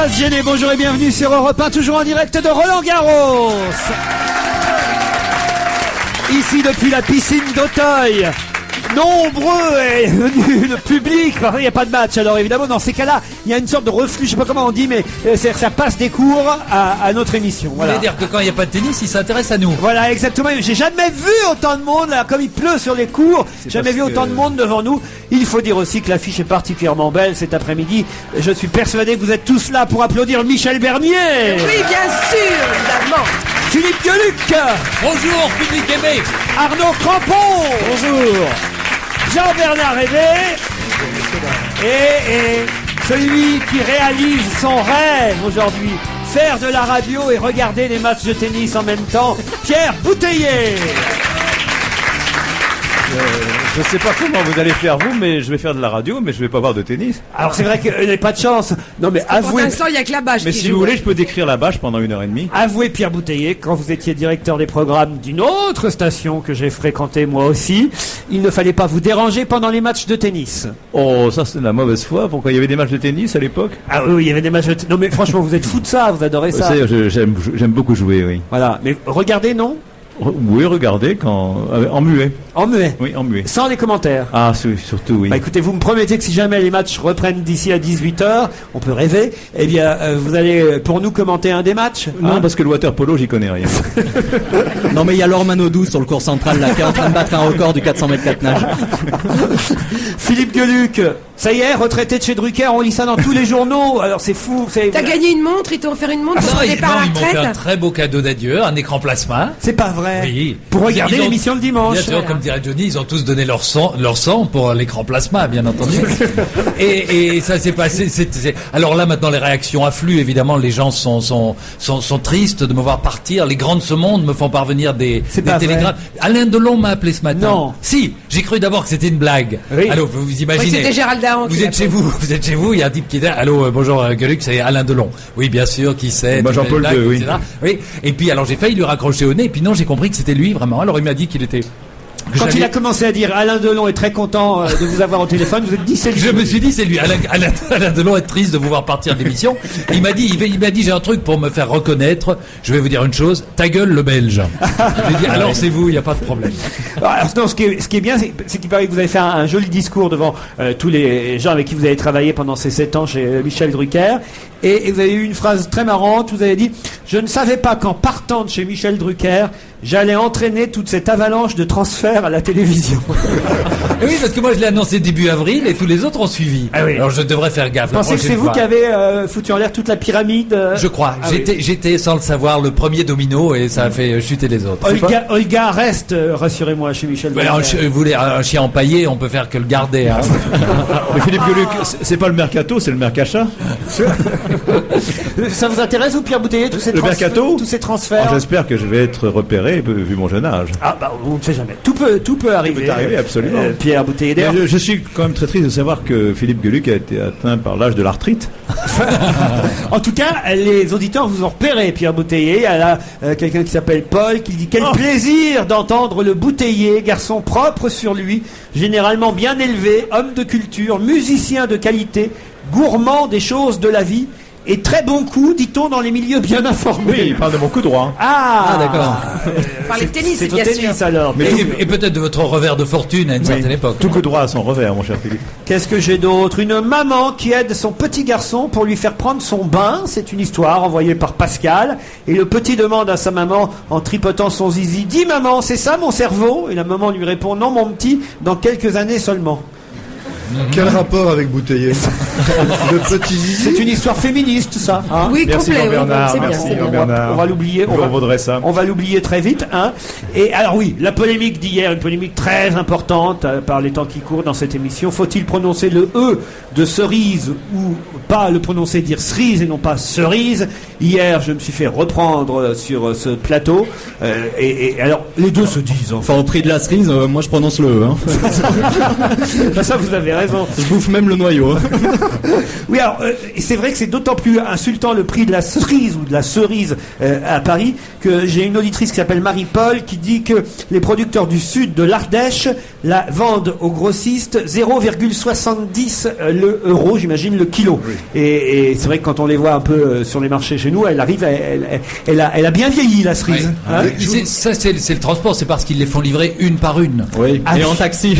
pas se gêner, bonjour et bienvenue sur Europe 1, toujours en direct de Roland-Garros. Ici depuis la piscine d'Auteuil. Nombreux est venu le public. Enfin, il n'y a pas de match, alors évidemment dans ces cas-là il y a une sorte de reflux, je sais pas comment on dit, mais ça passe des cours à notre émission. Voilà. Vous voulez dire que quand il n'y a pas de tennis, il s'intéresse à nous. Voilà, exactement. J'ai jamais vu autant de monde là, comme il pleut sur les cours. Jamais vu autant de monde devant nous. Il faut dire aussi que l'affiche est particulièrement belle cet après-midi. Je suis persuadé que vous êtes tous là pour applaudir Michel Bernier. Oui, bien sûr, évidemment. Philippe Gueluc. Bonjour, public aimé. Arnaud Crampon. Bonjour. Jean-Bernard Hébé. Et celui qui réalise son rêve aujourd'hui, faire de la radio et regarder des matchs de tennis en même temps, Pierre Bouteiller. Je sais pas comment vous allez faire vous, mais je vais faire de la radio, mais je vais pas voir de tennis. Alors c'est vrai que vous n'avez pas de chance. Non mais avouez. Pour l'instant, il n'y a que la bâche. Mais si vous voulez, je peux décrire la bâche pendant 1h30. Avouez, Pierre Bouteiller, quand vous étiez directeur des programmes d'une autre station que j'ai fréquentée moi aussi, il ne fallait pas vous déranger pendant les matchs de tennis. Oh, ça c'est de la mauvaise foi. Pourquoi il y avait des matchs de tennis à l'époque? Ah oui, il y avait des matchs de tennis. Non mais franchement, vous êtes fou de ça, vous adorez ça. J'aime beaucoup jouer, oui. Voilà, mais regardez, non? Oui, regardez, en muet. En muet? Oui, en muet. Sans les commentaires? Ah, surtout, oui. Bah écoutez, vous me promettez que si jamais les matchs reprennent d'ici à 18h, on peut rêver, eh bien, vous allez pour nous commenter un des matchs? Non, parce que le water polo, j'y connais rien. Non, mais il y a Laure Manodou sur le court central, là, qui est en train de battre un record du 400 mètres 4 nages. Philippe Gueluc, ça y est, retraité de chez Drucker, on lit ça dans tous les journaux, alors c'est fou. T'as gagné une montre, ils t'ont offert une montre pour ton départ à la ils m'ont fait un retraite. très beau cadeau d'adieu, un écran plasma. C'est pas vrai. Oui. Pour regarder l'émission le dimanche. Bien sûr, Voilà. comme dirait Johnny, ils ont tous donné leur sang pour l'écran plasma, bien entendu. et ça s'est passé. Alors là, maintenant, les réactions affluent. Évidemment, les gens sont tristes de me voir partir. Les grands de ce monde me font parvenir des télégrammes. Alain Delon m'a appelé ce matin. Non. Si, j'ai cru d'abord que c'était une blague. Oui. Alors, vous imaginez. Oui, c'était Gérald Dahan. Vous êtes chez vous, il y a un type qui est là. Allô, bonjour Gueluc, c'est Alain Delon. Oui, bien sûr, qui c'est? Bah, Jean-Paul II, oui. Oui. Et puis, alors, j'ai failli lui raccrocher au nez, et puis non, j'ai compris que c'était lui, vraiment. Alors, il m'a dit qu'il était... Quand il a commencé à dire Alain Delon est très content de vous avoir au téléphone, vous êtes dit c'est lui. Je me suis dit c'est lui. Alain Delon est triste de vous voir partir de l'émission. Il m'a dit j'ai un truc pour me faire reconnaître. Je vais vous dire une chose, ta gueule le Belge. J'ai dit alors c'est vous, il n'y a pas de problème. Alors, non, ce qui est bien, c'est qu'il paraît que vous avez fait un joli discours devant tous les gens avec qui vous avez travaillé pendant ces 7 ans chez Michel Drucker. Et vous avez eu une phrase très marrante, vous avez dit « Je ne savais pas qu'en partant de chez Michel Drucker, j'allais entraîner toute cette avalanche de transferts à la télévision. » Oui, parce que moi je l'ai annoncé début avril et tous les autres ont suivi. Ah oui. Alors je devrais faire gaffe. Vous pensez que c'est vous qui avez foutu en l'air toute la pyramide Je crois. Ah J'étais sans le savoir le premier domino et ça a fait chuter les autres. Olga reste, rassurez-moi, chez Michel Drucker. Vous voulez un chien empaillé, on peut faire que le garder. Hein. Mais Philippe Gueluc, c'est pas le mercato, c'est le mercacha. Ça vous intéresse, vous, Pierre Bouteiller, tous ces transferts? J'espère que je vais être repéré, vu mon jeune âge. Ah bah on ne sait jamais. Tout peut arriver. Tout peut arriver, absolument. Pierre Bouteiller. Je suis quand même très triste de savoir que Philippe Gueluc a été atteint par l'âge de l'arthrite. En tout cas, les auditeurs vous ont repéré, Pierre Bouteiller. Il y a quelqu'un qui s'appelle Paul qui dit quel plaisir d'entendre le Bouteiller, garçon propre sur lui, généralement bien élevé, homme de culture, musicien de qualité, gourmand des choses de la vie et très bon coup, dit-on, dans les milieux bien informés. Oui, il parle de mon coup droit. Ah d'accord. Parler de tennis, c'est au bien tennis sûr. alors. Et peut-être de votre revers de fortune à une certaine époque. Tout coup droit à son revers, mon cher Philippe. Qu'est-ce que j'ai d'autre? Une maman qui aide son petit garçon pour lui faire prendre son bain. C'est une histoire envoyée par Pascal. Et le petit demande à sa maman en tripotant son zizi, « Dis maman, c'est ça mon cerveau ?» Et la maman lui répond, « Non mon petit, dans quelques années seulement. » Quel rapport avec Bouteiller? Le petit zizi. C'est une histoire féministe, ça. Hein. Oui, Merci complet. Jean-Bernard, C'est bien, merci c'est bien. Jean-Bernard. On va l'oublier. Vous en vaudrez ça. On va l'oublier très vite. Hein. Et alors oui, la polémique d'hier, une polémique très importante par les temps qui courent dans cette émission. Faut-il prononcer le E de cerise ou pas le prononcer, dire cerise et non pas cerise? Hier, je me suis fait reprendre sur ce plateau. Et alors, les deux se disent. Enfin, au prix de la cerise, moi je prononce le E. Hein. Ça, vous avez raison. Je bouffe même le noyau. Hein. Oui, alors, c'est vrai que c'est d'autant plus insultant le prix de la cerise ou de la cerise à Paris que j'ai une auditrice qui s'appelle Marie-Paul qui dit que les producteurs du sud de l'Ardèche la vendent aux grossistes 0,70 €, j'imagine, le kilo. Oui. Et c'est vrai que quand on les voit un peu sur les marchés chez nous, elle arrive, elle a bien vieilli la cerise. Ouais. Hein C'est le transport, c'est parce qu'ils les font livrer une par une. Oui. Et en taxi.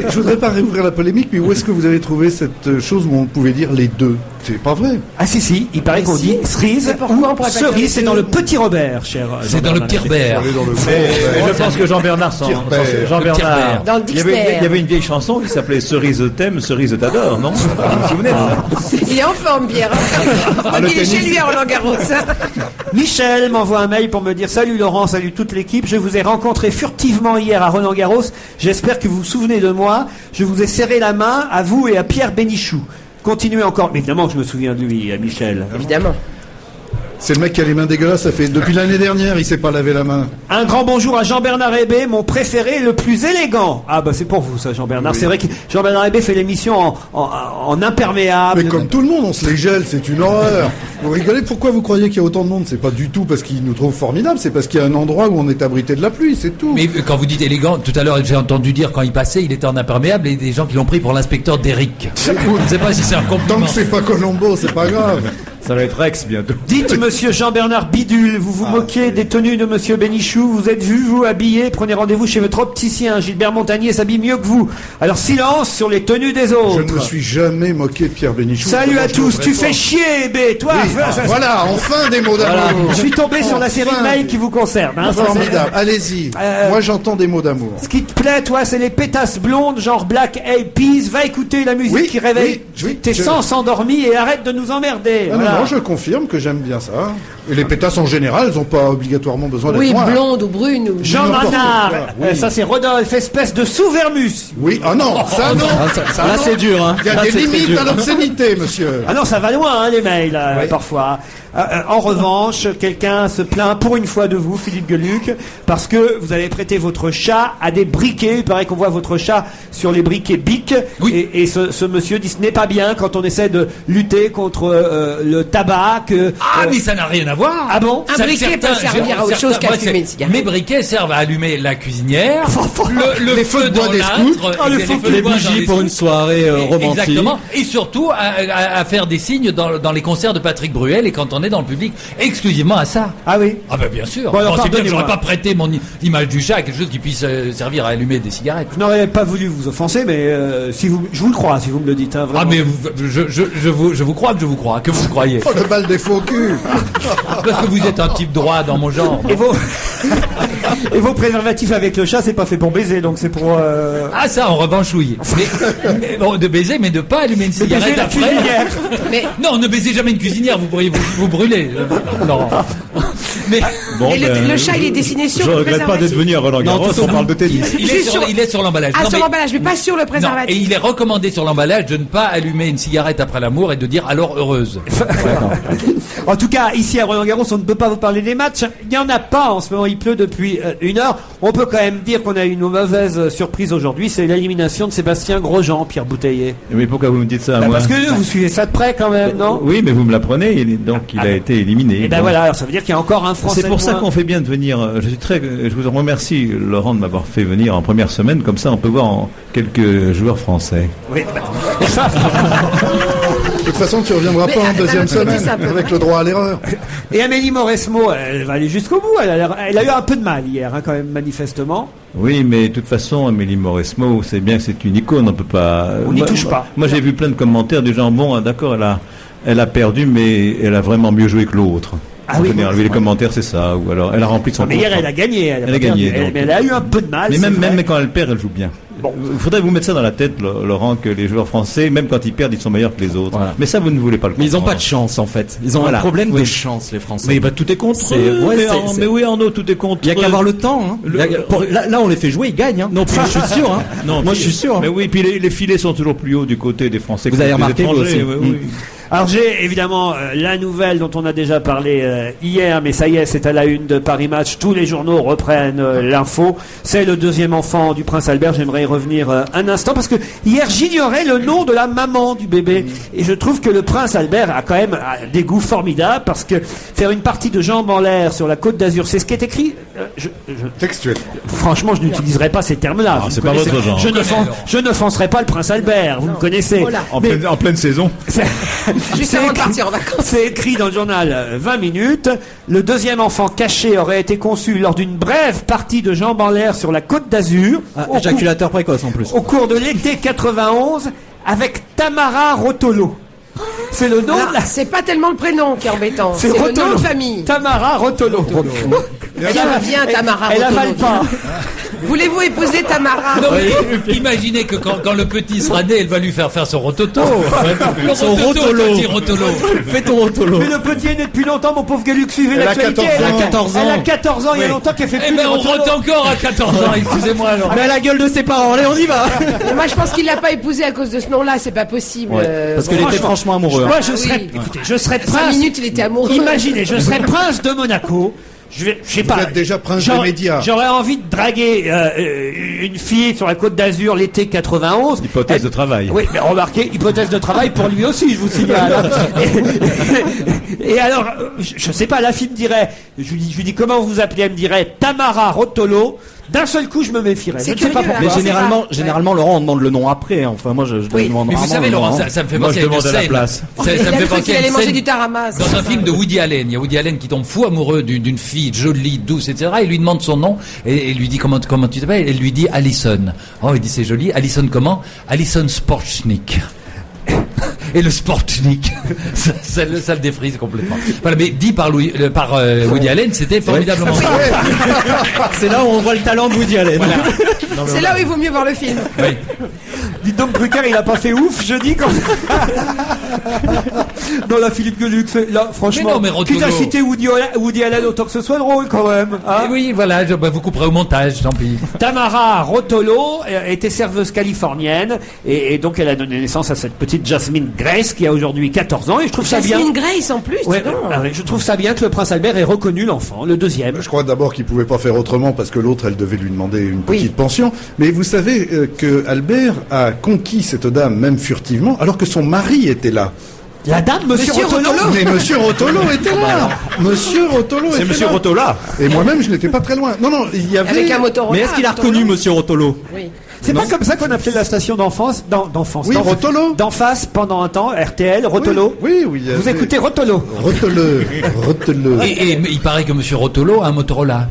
Je voudrais pas réouvrir la polémique, mais où est-ce que vous avez trouvé cette chose où on pouvait dire les deux? C'est pas vrai. Ah si, il paraît qu'on dit cerise ou cerise, c'est dans le Petit Robert, cher. C'est dans le Petit Robert. Je pense que Jean-Bernard Jean-Bernard. Dans le Il dictionnaire. y avait une vieille chanson qui s'appelait Cerise t'aime, cerise t'adore, non? Vous vous souvenez? Il est en forme, Pierre. Il est chez lui à Roland-Garros. Michel m'envoie un mail pour me dire: salut Laurent, salut toute l'équipe, je vous ai rencontré furtivement hier à Roland-Garros, j'espère que vous vous souvenez de moi, je vous ai serré la main, à vous et à Pierre Bénichou. Continuez encore. Mais évidemment que je me souviens de lui, Michel. Évidemment. C'est le mec qui a les mains dégueulasses, ça fait depuis l'année dernière, il s'est pas lavé la main. Un grand bonjour à Jean-Bernard Hébé, mon préféré, le plus élégant. Ah bah c'est pour vous ça, Jean-Bernard. Oui. C'est vrai que Jean-Bernard Hébé fait l'émission en imperméable. Mais comme tout le monde, on se les gèle, c'est une horreur. Vous rigolez, pourquoi vous croyez qu'il y a autant de monde? C'est pas du tout parce qu'ils nous trouvent formidables, c'est parce qu'il y a un endroit où on est abrité de la pluie, c'est tout. Mais quand vous dites élégant, tout à l'heure j'ai entendu dire quand il passait, il était en imperméable et des gens qui l'ont pris pour l'inspecteur d'Eric. Je ne sais pas si c'est un compliment. Tant que c'est pas Colombo, c'est pas grave. Ça va être Rex bientôt. Dites, monsieur Jean-Bernard Bidule, vous vous moquez des tenues de monsieur Bénichou, vous êtes vu, vous, habillé, prenez rendez-vous chez votre opticien, Gilbert Montagnier s'habille mieux que vous. Alors silence sur les tenues des autres. Je ne me suis jamais moqué de Pierre Bénichou. Salut à tous, tu fais chier, Hébé, toi. Oui, voilà, enfin des mots d'amour. Je suis tombé sur la série de mails qui vous concerne. Hein, formidable, allez-y. Moi j'entends des mots d'amour. Ce qui te plaît, toi, c'est les pétasses blondes, genre Black Eyed Peas. Va écouter la musique qui réveille tes sens endormis et arrête de nous emmerder. Ah, voilà. Non, je confirme que j'aime bien ça. Et les pétasses en général, elles n'ont pas obligatoirement besoin d'être noires. Oui, blonde ou brune. Ou... Jean Manard, ça c'est Rodolphe, espèce de sous-vermus. Oui, ah non, ça non. Ça, là c'est dur, hein. Il y a des limites à l'obscénité, monsieur. Ah non, ça va loin, hein, les mails, parfois. En revanche, quelqu'un se plaint pour une fois de vous, Philippe Gueluc, parce que vous avez prêté votre chat à des briquets. Il paraît qu'on voit votre chat sur les briquets Bic. Oui. Et ce monsieur dit ce n'est pas bien quand on essaie de lutter contre le tabac. Mais ça n'a rien à voir. Ah bon? Un briquet peut servir à autre chose qu'à fumer une cigarette. Mes briquets servent à allumer la cuisinière, le feu dans l'âtre, les bougies pour une soirée romantique. Exactement. Et surtout à faire des signes dans les concerts de Patrick Bruel et quand on est dans le public, exclusivement à ça. Ah oui? Ah ben bien sûr. Bon, alors, c'est bien que j'aurais pas prêté mon image du chat à quelque chose qui puisse servir à allumer des cigarettes. Je n'aurais pas voulu vous offenser, mais je vous le crois si vous me le dites. Hein, vraiment. Ah mais je vous crois que je vous crois, que vous croyez. Oh, le bal des faux culs. Parce que vous êtes un type droit dans mon genre. Et vos préservatifs avec le chat, c'est pas fait pour baiser, donc c'est pour... Ah ça, en revanche, oui. Mais, bon, de baiser, mais de pas allumer une cigarette après. Non, ne baisez jamais une cuisinière, vous pourriez vous brûler. Non. Mais bon, et le chat, il est dessiné sur le préservatif. Je regrette pas d'être venu à Roland-Garros, on parle de tennis. Il est sur l'emballage. Ah, sur l'emballage, mais pas sur le préservatif. Non, et il est recommandé sur l'emballage de ne pas allumer une cigarette après l'amour et de dire alors heureuse. En tout cas, ici à Roland-Garros, on ne peut pas vous parler des matchs. Il n'y en a pas en ce moment, il pleut depuis 1 heure. On peut quand même dire qu'on a eu une mauvaise surprise aujourd'hui, c'est l'élimination de Sébastien Grosjean, Pierre Bouteiller. Mais pourquoi vous me dites ça à moi? Parce que vous suivez ça de près quand même, non? Oui, mais vous me l'apprenez, donc il a été éliminé. Et ben voilà, alors ça veut dire qu'il y a encore un Français. C'est pour ça qu'on fait bien de venir. Je vous remercie, Laurent, de m'avoir fait venir en première semaine, comme ça on peut voir quelques joueurs français. Oui. De toute façon, tu reviendras pas en deuxième semaine avec le droit à l'erreur. Et Amélie Mauresmo, elle va aller jusqu'au bout. Elle a eu un peu de mal hier, hein, quand même, manifestement. Oui, mais de toute façon, Amélie Mauresmo, c'est bien que c'est une icône, on peut pas. On n'y touche pas. Moi, j'ai vu plein de commentaires du genre bon, d'accord, elle a perdu, mais elle a vraiment mieux joué que l'autre. Ah oui, les commentaires, c'est ça. Ou alors, elle a rempli son. Mais hier, elle a gagné. Elle a gagné. Mais elle a eu un peu de mal. Mais même quand elle perd, elle joue bien. Bon. Il faudrait vous mettre ça dans la tête, Laurent, que les joueurs français, même quand ils perdent, ils sont meilleurs que les autres. Voilà. Mais ça, vous ne voulez pas le comprendre. Mais ils n'ont pas de chance, en fait. Ils ont un problème de chance, les Français. Mais tout est contre eux. Mais oui, Arnaud, tout est contre eux. Il n'y a qu'à avoir le temps. Hein. Là, on les fait jouer, ils gagnent. Hein. Non, je suis sûr. Hein. Non, moi, je suis sûr. Mais oui, puis les filets sont toujours plus hauts du côté des Français. Vous avez remarqué, vous aussi. Oui. Alors j'ai évidemment la nouvelle dont on a déjà parlé hier, mais ça y est, c'est à la une de Paris Match. Tous les journaux reprennent l'info. C'est le deuxième enfant du prince Albert. J'aimerais y revenir un instant parce que hier j'ignorais le nom de la maman du bébé et je trouve que le prince Albert a quand même des goûts formidables parce que faire une partie de jambes en l'air sur la Côte d'Azur, c'est ce qui est écrit. Textuel. Franchement, je n'utiliserai pas ces termes-là. C'est pas votre genre. Je n'offenserai pas le prince Albert. Vous me connaissez. Voilà. En pleine saison. Juste avant de partir en vacances. C'est écrit dans le journal 20 minutes. Le deuxième enfant caché aurait été conçu lors d'une brève partie de jambes en l'air sur la Côte d'Azur. Éjaculateur précoce en plus. Au cours de l'été 91 avec Tamara Rotolo. C'est le nom Alors, de la... c'est pas tellement le prénom qui est embêtant, c'est le Rotolo. nom de famille. Tamara Rotolo. Viens, Tamara Elle Rotolo. avale pas. Voulez-vous épouser Tamara? Non, mais imaginez que quand le petit sera né, elle va lui faire son rototo. Le Son rototo, rotolo. petit rotolo. Fais ton rotolo. Mais le petit est né depuis longtemps, mon pauvre Gueluc, suivez Elle a l'actualité. 14 ans. Elle a 14 ans, il y a longtemps qu'elle fait Eh plus ben, de on rotolo. rote encore à 14 ans, excusez-moi alors. Mais à la gueule de ses parents, allez, on y va. Mais moi, je pense qu'il l'a pas épousée à cause de ce nom-là, c'est pas possible. Parce qu'il était franchement amoureux. Moi, je Ah serais, oui. écoutez, je serais 5 prince. minutes, il était amoureux. Imaginez, je serais prince de Monaco. Je sais pas. êtes déjà prince des j'aurais- médias. J'aurais envie de draguer une fille sur la Côte d'Azur l'été 91. Hypothèse de travail. Oui, mais remarquez, hypothèse de travail pour lui aussi, je vous signale. Et alors, je sais pas, la fille me dirait, je lui dis comment vous vous appelez, elle me dirait Tamara Rotolo. D'un seul coup, je me méfierais. C'est Je ne sais pas curieux, pourquoi. hein. Mais généralement, Laurent, on demande le nom après. Enfin, moi, je Oui. demande Mais vous rarement savez, le nom Laurent, avant. ça me fait Moi, penser je à une demande à la scène. place. Ça Il me a fait cru penser qu'il à allait une manger scène du taramas. dans un film de Woody Allen. Il y a Woody Allen qui tombe fou amoureux d'une fille jolie, douce, etc. Il lui demande son nom et lui dit comment tu t'appelles. Elle lui dit Alison. Oh, il dit c'est joli. Alison comment? Alison Sportschnick. Et le Sportschnick, ça le défrise complètement. Voilà, mais dit par Woody Allen, c'était formidablement. C'est là où on voit le talent de Woody Allen. C'est là où il vaut mieux voir le film. Oui. Dites donc, Drucker, il a pas fait ouf, je dis quand Non, là, Philippe Gueluc, là, franchement. Mais non, mais Rotolo. Quitte à citer Woody Allen, autant que ce soit drôle, quand même. Hein. Et oui, voilà, vous couperez au montage, tant pis. Tamara Rotolo était serveuse californienne, et donc elle a donné naissance à cette petite Jasmine Grace, qui a aujourd'hui 14 ans, et je trouve ça bien. Jasmine Grace en plus, Ouais, dis donc. je trouve ça bien que le prince Albert ait reconnu l'enfant, le deuxième. Je crois d'abord qu'il pouvait pas faire autrement parce que l'autre, elle devait lui demander une Oui. petite pension. Mais vous savez que Albert a conquis cette dame, même furtivement, alors que son mari était là. La dame, Monsieur Rotolo. Mais Monsieur Rotolo était là. Monsieur Rotolo était C'est Monsieur là. Rotola. Et moi-même, je n'étais pas très loin. Non, il y avait... Avec un Motorola. Mais est-ce qu'il a reconnu Monsieur Rotolo? Oui. C'est pas comme ça qu'on appelait la station d'enfance, Oui, Rotolo. d'en face pendant un temps, RTL, Rotolo. Oui, il y avait... Vous écoutez Rotolo. Rotolo. Et il paraît que Monsieur Rotolo a un Motorola.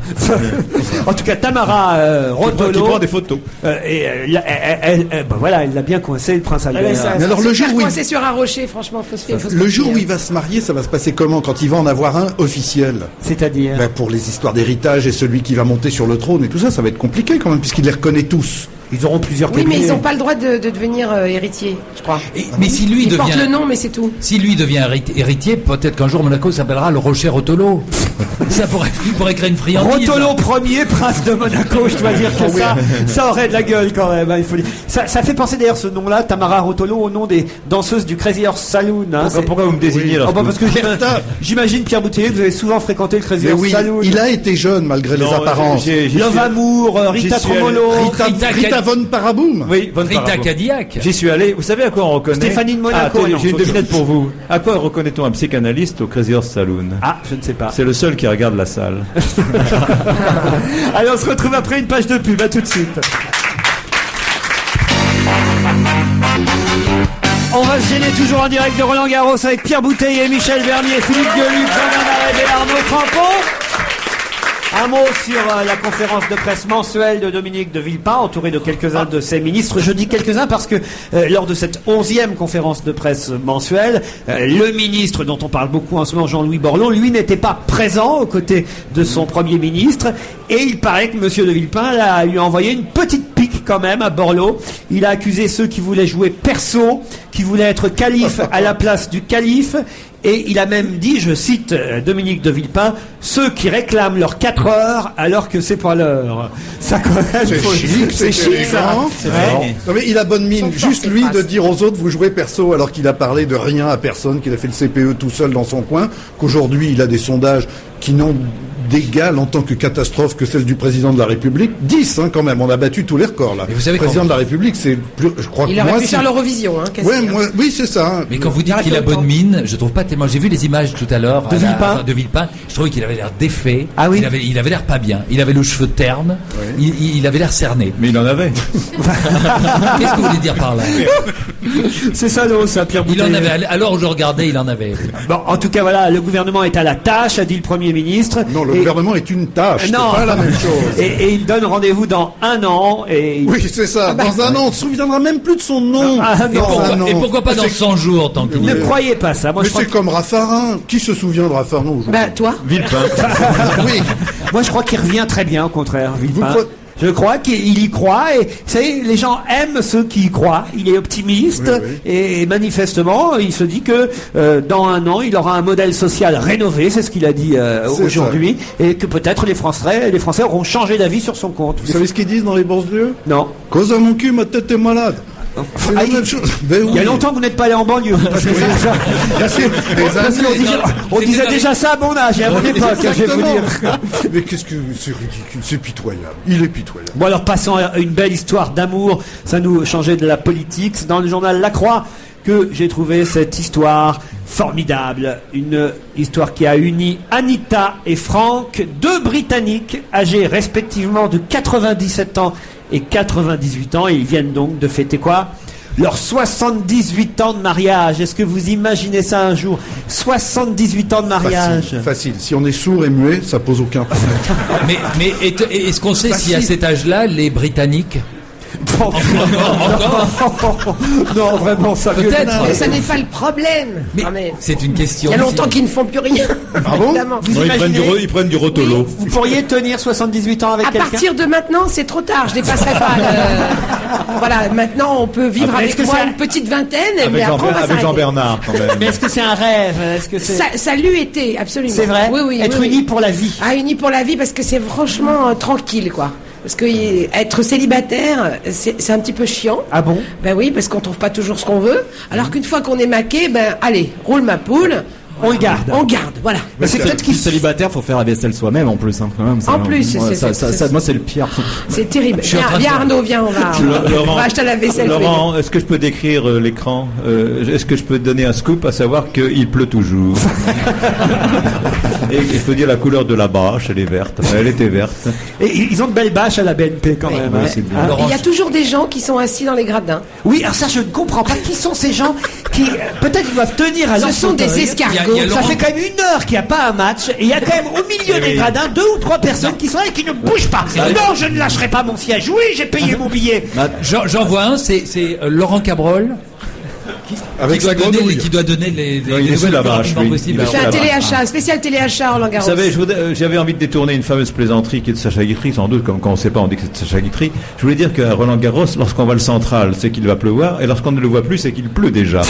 En tout cas, Tamara Qui Rotolo. prend des photos. Voilà, elle l'a bien coincé, le prince Albert. Mais alors, le jour où il- coincé sur un rocher, franchement, faut se Le jour où mentir. il va se marier, ça va se passer comment quand il va en avoir un officiel? C'est-à-dire. Ben, pour les histoires d'héritage et celui qui va monter sur le trône et tout ça, ça va être compliqué quand même puisqu'il les reconnaît tous. Ils auront plusieurs Oui, mais cabinets. ils n'ont pas le droit de devenir héritier, je crois. Mais si lui Ils portent le devient, nom, mais c'est tout. si lui devient héritier, peut-être qu'un jour Monaco s'appellera le Rocher Rotolo. Il pourrait créer une friandise. Rotolo premier, prince de Monaco, je dois dire que ça aurait de la gueule quand même, hein, il faut dire. Ça fait penser d'ailleurs ce nom-là, Tamara Rotolo, au nom des danseuses du Crazy Horse Saloon. Hein, Pourquoi vous me désignez Oh, alors bah, parce que j'imagine Pierre Bouteiller, vous avez souvent fréquenté le Crazy Mais Horse oui, Saloon. il a été jeune malgré les apparences. Love Amour, Rita j'y suis allé. Tromolo, Rita Von Paraboum. Oui, Von Rita Paraboum. Cadillac. J'y suis allé. Vous savez à quoi on reconnaît? Stéphanie de Monaco, Ah, attendez, non, j'ai une c'est autre devinette pour vous. À quoi reconnaît-on un psychanalyste au Crazy Horse Saloon? Ah, je ne sais pas. C'est le seul qui regarde la salle. Allez, on se retrouve après une page de pub, à tout de suite. On va se gêner toujours en direct de Roland Garros avec Pierre Bouteiller, Michel Vernier, Philippe Gueluc, Jean-Bernard Hébert, Arnaud Crampon. Un mot sur la conférence de presse mensuelle de Dominique de Villepin, entouré de quelques-uns de ses ministres. Je dis quelques-uns parce que lors de cette 11e conférence de presse mensuelle, le ministre dont on parle beaucoup en ce moment, Jean-Louis Borloo, lui n'était pas présent aux côtés de son Premier ministre. Et il paraît que Monsieur de Villepin lui a envoyé une petite piste pique quand même à Borloo. Il a accusé ceux qui voulaient jouer perso, qui voulaient être calife à la place du calife. Et il a même dit, je cite Dominique de Villepin, ceux qui réclament leurs 4 heures alors que c'est pas l'heure. Ça quand même, C'est chic, ça. C'est vrai. Non mais il a bonne mine. Sont forts, Juste ces lui phrases. de dire aux autres, vous jouez perso, alors qu'il a parlé de rien à personne, qu'il a fait le CPE tout seul dans son coin, qu'aujourd'hui il a des sondages qui n'ont d'égal en tant que catastrophe que celle du président de la République. 10, quand même. On a battu tous les records, là. Mais vous savez le président quand- de la République, c'est plus, je crois Il que aurait moi, pu faire l'Eurovision, Cassie, Ouais, oui, c'est ça. Mais quand vous Il dites aurait qu'il fait a bonne autant. mine, je trouve pas tellement. J'ai vu les images tout à l'heure De Villepin. de Villepin. Je trouvais qu'il avait l'air défait. Ah oui. Il avait l'air pas bien. Il avait le cheveu terne. Il avait l'air cerné. Mais il en avait. Qu'est-ce que vous voulez dire par là? c'est salaud ça, Pierre Il en Bouteiller. avait. Alors où je regardais, il en avait. Bon, en tout cas, voilà, le gouvernement est à la tâche, a dit le Premier ministre. Non, le Et- gouvernement est une tâche. Non. C'est pas la même chose. Et il donne rendez-vous dans 1 an. Et Oui, c'est ça. Dans un an, on ne se souviendra même plus de son nom. Ah, non. Dans un an. Et pourquoi pas dans C'est- 100 jours tant qu'il y ne est? croyez pas ça. Moi, Mais je crois c'est comme Raffarin. Qui se souvient de Raffarin aujourd'hui? Bah, toi Villepin. Oui. Moi, je crois qu'il revient très bien, au contraire, Villepin. croyez- Je crois qu'il y croit, et vous savez, les gens aiment ceux qui y croient. Il est optimiste, Oui, oui. et manifestement, il se dit que dans 1 an, il aura un modèle social rénové, c'est ce qu'il a dit C'est aujourd'hui, et que peut-être les Français auront changé d'avis sur son compte. Vous savez ce qu'ils disent dans les bourses-lieux? Non. Cause à mon cul, ma tête est malade. C'est la Ah, même chose. Ben oui. Il y a longtemps que vous n'êtes pas allé en banlieue. Parce que parce qu'on on disait déjà ça à mon âge et à mon époque, je vais vous Exactement. dire. Mais qu'est-ce que c'est ridicule, c'est pitoyable. Il est pitoyable. Bon alors passons à une belle histoire d'amour, ça nous changeait de la politique. C'est dans le journal La Croix que j'ai trouvé cette histoire formidable. Une histoire qui a uni Anita et Frank, 2 Britanniques âgés respectivement de 97 ans et 98 ans. Et ils viennent donc de fêter quoi ? Leurs 78 ans de mariage. Est-ce que vous imaginez ça un jour ? 78 ans de mariage. Facile, facile. Si on est sourd et muet, ça pose aucun problème. Mais est-ce qu'on sait si à cet âge-là, les Britanniques Non, vraiment, ça Peut-être. Mais ça n'est pas le problème. Mais Ah, mais c'est une question. il y a longtemps qu'ils ne font plus rien. Ah bon Évidemment. Vous Non, imaginez ils prennent du rotolo. Vous pourriez tenir 78 ans avec À quelqu'un ? partir de maintenant, c'est trop tard. Je dépasserai pas. Voilà, maintenant on peut vivre Après, est-ce avec que moi ça- une petite vingtaine, mais Avec après on va avec s'arrêter. Jean-Bernard, quand même. Mais est-ce que c'est un rêve ? Est-ce que c'est Ça l'eût été, absolument. c'est vrai ? Oui, oui. Être oui, unis oui. pour la vie. Ah, unis pour la vie parce que c'est franchement tranquille, quoi. Parce que être célibataire, c'est un petit peu chiant. Ah bon ? Ben oui, parce qu'on trouve pas toujours ce qu'on veut. Alors qu'une fois qu'on est maqué, ben allez, roule ma poule. On le garde. On garde, voilà. Mais c'est peut-être Qui qu'il célibataire, faut faire la vaisselle soi-même en plus, quand même. En plus, ouais, c'est- moi c'est le pire. C'est terrible. suis en train de Viens faire- Arnaud, viens, on va acheter la vaisselle. Laurent, est-ce que je peux décrire l'écran Est-ce que je peux te donner un scoop, à savoir qu'il pleut toujours Et je peux dire la couleur de la bâche, elle est verte. Enfin, elle était verte. Et ils ont de belles bâches à la BNP quand Oui. même. Ouais, hein. c'est bien. Hein ? Il y a toujours des gens qui sont assis dans les gradins. Oui, alors ça je ne comprends pas. Qui sont ces gens qui peut-être doivent tenir à leur Ce sont des fauteuil. escargots. Il y a Ça Laurent- fait quand même 1 heure qu'il n'y a pas un match et il y a quand même au milieu des gradins 2 ou 3 personnes qui sont là et qui ne bougent pas. Non, je ne lâcherai pas mon siège. Oui, j'ai payé mon billet. J'en vois un, c'est Laurent Cabrol Avec sa grenouille. qui doit donner les Non, il est sous nouvelles la plus vache, rapidement oui. possible. Il est C'est sous un la téléachat, spécial téléachat Roland Vous Garros. savez, j'avais envie de détourner une fameuse plaisanterie qui est de Sacha Guitry, sans doute, comme quand on ne sait pas, on dit que c'est de Sacha Guitry. Je voulais dire qu'à Roland Garros, lorsqu'on va le central, c'est qu'il va pleuvoir, et lorsqu'on ne le voit plus, c'est qu'il pleut déjà.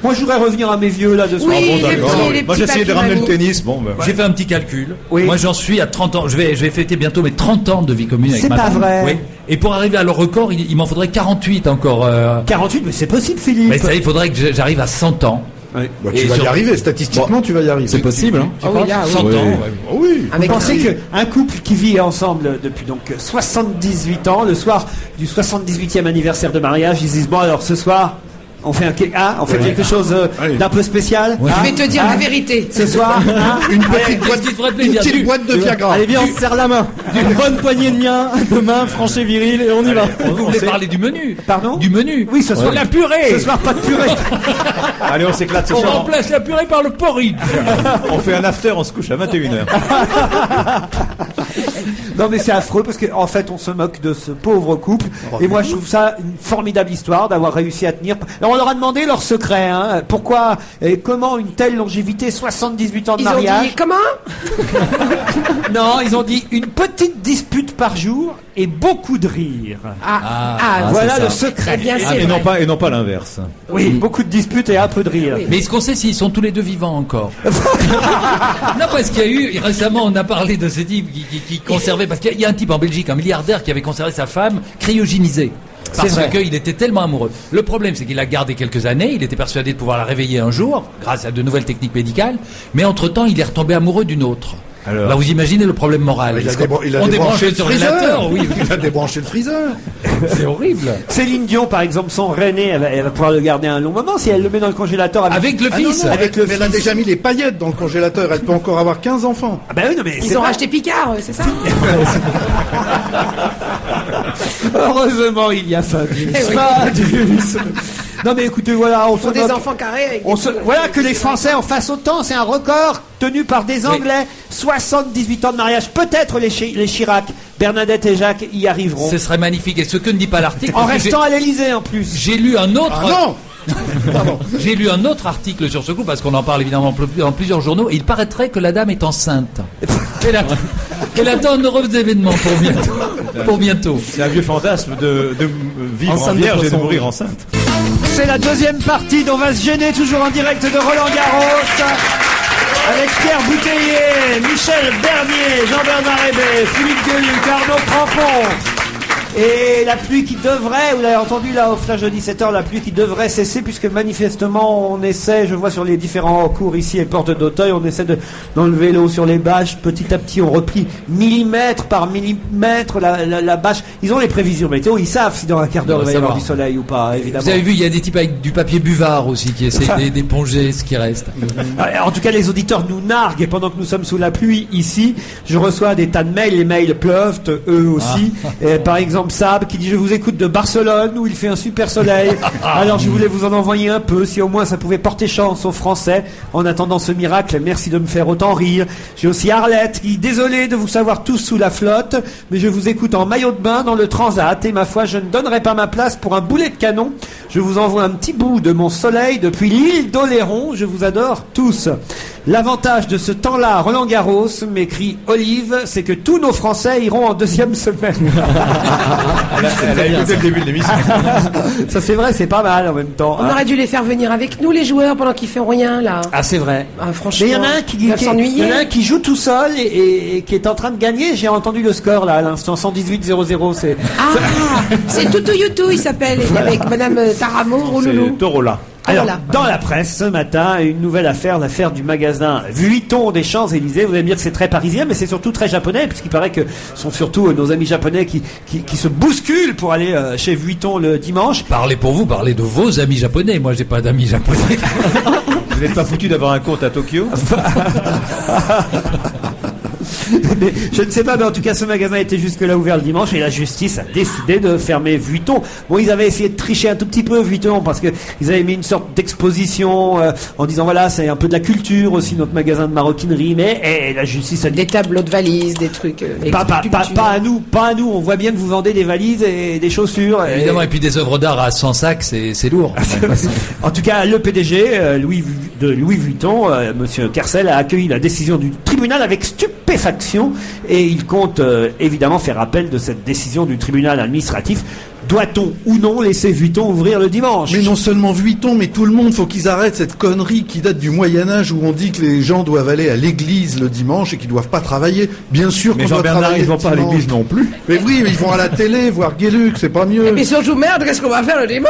Moi je voudrais revenir à mes vieux là de ce Oui, soir. les D'accord. petits- les Moi, petits j'essayais de ramener le papy-mamies. tennis, bon, ben. J'ai fait un petit calcul. Oui. Moi, j'en suis à 30 ans. Je vais fêter bientôt mes 30 ans de vie commune avec C'est ma pas femme. vrai. Oui. Et pour arriver à leur record, il m'en faudrait 48 encore. 48, mais c'est possible Philippe. Mais ça, il faudrait que j'arrive à 100 ans. Bah, Et tu vas y sur- arriver, statistiquement, tu vas y arriver. C'est possible, hein. Ah oui, là, oui. 100 ans. ouais. Oh oui. Vous Avec pensez un- qu'un couple qui vit ensemble depuis donc 78 ans, le soir du 78e anniversaire de mariage, ils se disent bon alors ce soir on fait on fait quelque chose Allez. d'un peu spécial. Ouais. Je vais te dire Hein la vérité. Ce soir, hein Une petite Qu'est-ce qui te ferait une plaisir petite boîte de Viagra. Allez, viens, on se serre la main. Une bonne poignée de main, franche et viril, et on y va. Vous voulez parler du menu Pardon Du menu. Oui, ce soir La purée. Ce soir pas de purée. Allez, on s'éclate ce On soir. remplace la purée par le porridge. On fait un after, on se couche à 21h. Non mais c'est affreux parce qu'en fait on se moque de ce pauvre couple et moi je trouve ça une formidable histoire d'avoir réussi à tenir. Alors on leur a demandé leur secret, hein. Pourquoi et comment une telle longévité, 78 ans de Ils ont mariage. dit comment? Non, ils ont dit une petite dispute par jour et beaucoup de rire. Voilà le secret. Eh bien, Ah, c'est et vrai. non pas l'inverse. Oui, beaucoup de disputes et un peu de rire. Oui. Mais est-ce qu'on sait s'ils sont tous les deux vivants encore? Non, parce qu'il y a eu, récemment, on a parlé de ce type qui conservait, parce qu'il y a un type en Belgique, un milliardaire qui avait conservé sa femme cryogénisée. Parce qu'il était tellement amoureux. Le problème, c'est qu'il a gardé quelques années, il était persuadé de pouvoir la réveiller un jour, grâce à de nouvelles techniques médicales, mais entre-temps, il est retombé amoureux d'une autre. Alors vous imaginez le problème moral. Il a On débranche débranché le le freezer. surrélateur, oui. Il a débranché le freezer. C'est horrible. Céline Dion, par exemple, son René, elle va pouvoir le garder un long moment si elle le met dans le congélateur Avec le fils. Avec le mais elle a fils. déjà mis les paillettes dans le congélateur. Elle peut encore avoir 15 enfants. Ah ben oui, non mais c'est Ils ont vrai. racheté Picard, c'est ça? Heureusement, il y a Fabius. Eh oui. Fabius. Non mais écoutez, voilà, on Ils font se des moque. enfants carrés avec Voilà que les Français en fassent autant, c'est un record tenu par des Anglais. 78 ans de mariage, peut-être les Chirac, Bernadette et Jacques y arriveront. Ce serait magnifique. Et ce que ne dit pas l'article. En parce que restant à l'Élysée en plus. j'ai lu un autre. Ah non. Pardon. J'ai lu un autre article sur ce coup parce qu'on en parle évidemment dans plusieurs journaux et il paraîtrait que la dame est enceinte. Elle attend un heureux événement pour bientôt. C'est un vieux fantasme de vivre Enceinte en de vierge et de poisson. mourir enceinte. C'est la deuxième partie dont va se gêner toujours en direct de Roland Garros. Avec Pierre Bouteiller, Michel Bernier, Jean-Bernard Hébé, Philippe Gueluc, Arnaud Crampon. Et la pluie qui devrait, vous l'avez entendu là au flash de 17h, la pluie qui devrait cesser puisque manifestement on essaie, je vois sur les différents cours ici et portes d'Auteuil, on essaie d'enlever l'eau sur les bâches. Petit à petit on replie millimètre par millimètre la bâche. Ils ont les prévisions météo, ils savent si dans un quart d'heure il va y avoir du soleil ou pas, évidemment. Vous avez vu, il y a des types avec du papier buvard aussi qui essayent d'éponger ce qui reste. En tout cas, les auditeurs nous narguent et pendant que nous sommes sous la pluie ici, je reçois des tas de mails. Les mails pleuvent, eux aussi. Et par exemple, Sab qui dit je vous écoute de Barcelone où il fait un super soleil. Alors je voulais vous en envoyer un peu, si au moins ça pouvait porter chance aux Français. En attendant ce miracle, merci de me faire autant rire. J'ai aussi Arlette qui dit désolé de vous savoir tous sous la flotte, mais je vous écoute en maillot de bain dans le transat et ma foi, je ne donnerai pas ma place pour un boulet de canon. Je vous envoie un petit bout de mon soleil depuis l'île d'Oléron. Je vous adore tous. L'avantage de ce temps-là, Roland Garros, m'écrit Olive, c'est que tous nos Français iront en deuxième semaine. Elle a écouté le début de l'émission. Ça c'est vrai, c'est pas mal en même temps. On hein. aurait dû les faire venir avec nous, les joueurs, pendant qu'ils font rien, là. Ah c'est vrai. Ah, franchement. Mais il y en a un qui ils doivent il y s'ennuyer. en a un qui joue tout seul et qui est en train de gagner. J'ai entendu le score là à l'instant 118-0-0. C'est Ah, c'est Toutou Youtou, il s'appelle, avec Madame Taramo, Rouloulou. C'est Torola. alors, Voilà. dans la presse ce matin, une nouvelle affaire, l'affaire du magasin Vuitton des Champs-Élysées. Vous allez me dire que c'est très parisien, mais c'est surtout très japonais, puisqu'il paraît que ce sont surtout nos amis japonais qui se bousculent pour aller chez Vuitton le dimanche. Parlez pour vous, parlez de vos amis japonais. Moi, j'ai pas d'amis japonais. Vous n'êtes pas foutu d'avoir un compte à Tokyo? Mais je ne sais pas, mais en tout cas, ce magasin était jusque-là ouvert le dimanche et la justice a décidé de fermer Vuitton. Bon, ils avaient essayé de tricher un tout petit peu, Vuitton, parce que ils avaient mis une sorte d'exposition en disant voilà, c'est un peu de la culture aussi, notre magasin de maroquinerie, mais la justice a dit Des tableaux de valises, des trucs. pas à nous, on voit bien que vous vendez des valises et des chaussures. Évidemment, et puis des œuvres d'art à 100 sacs, c'est lourd. En tout cas, le PDG Louis Vuitton, Monsieur Carcel, a accueilli la décision du tribunal avec stupéfaction et il compte évidemment faire appel de cette décision du tribunal administratif. Doit-on ou non laisser Vuitton ouvrir le dimanche? Mais non seulement Vuitton, mais tout le monde, faut qu'ils arrêtent cette connerie qui date du Moyen-Âge où on dit que les gens doivent aller à l'église le dimanche et qu'ils doivent pas travailler. Bien sûr Mais qu'on doit Jean-Bernard, travailler ils vont pas à dimanche. l'église non plus. Mais oui, mais ils vont à la télé voir Gueluc, c'est pas mieux. Mais surtout, merde, qu'est-ce qu'on va faire le dimanche?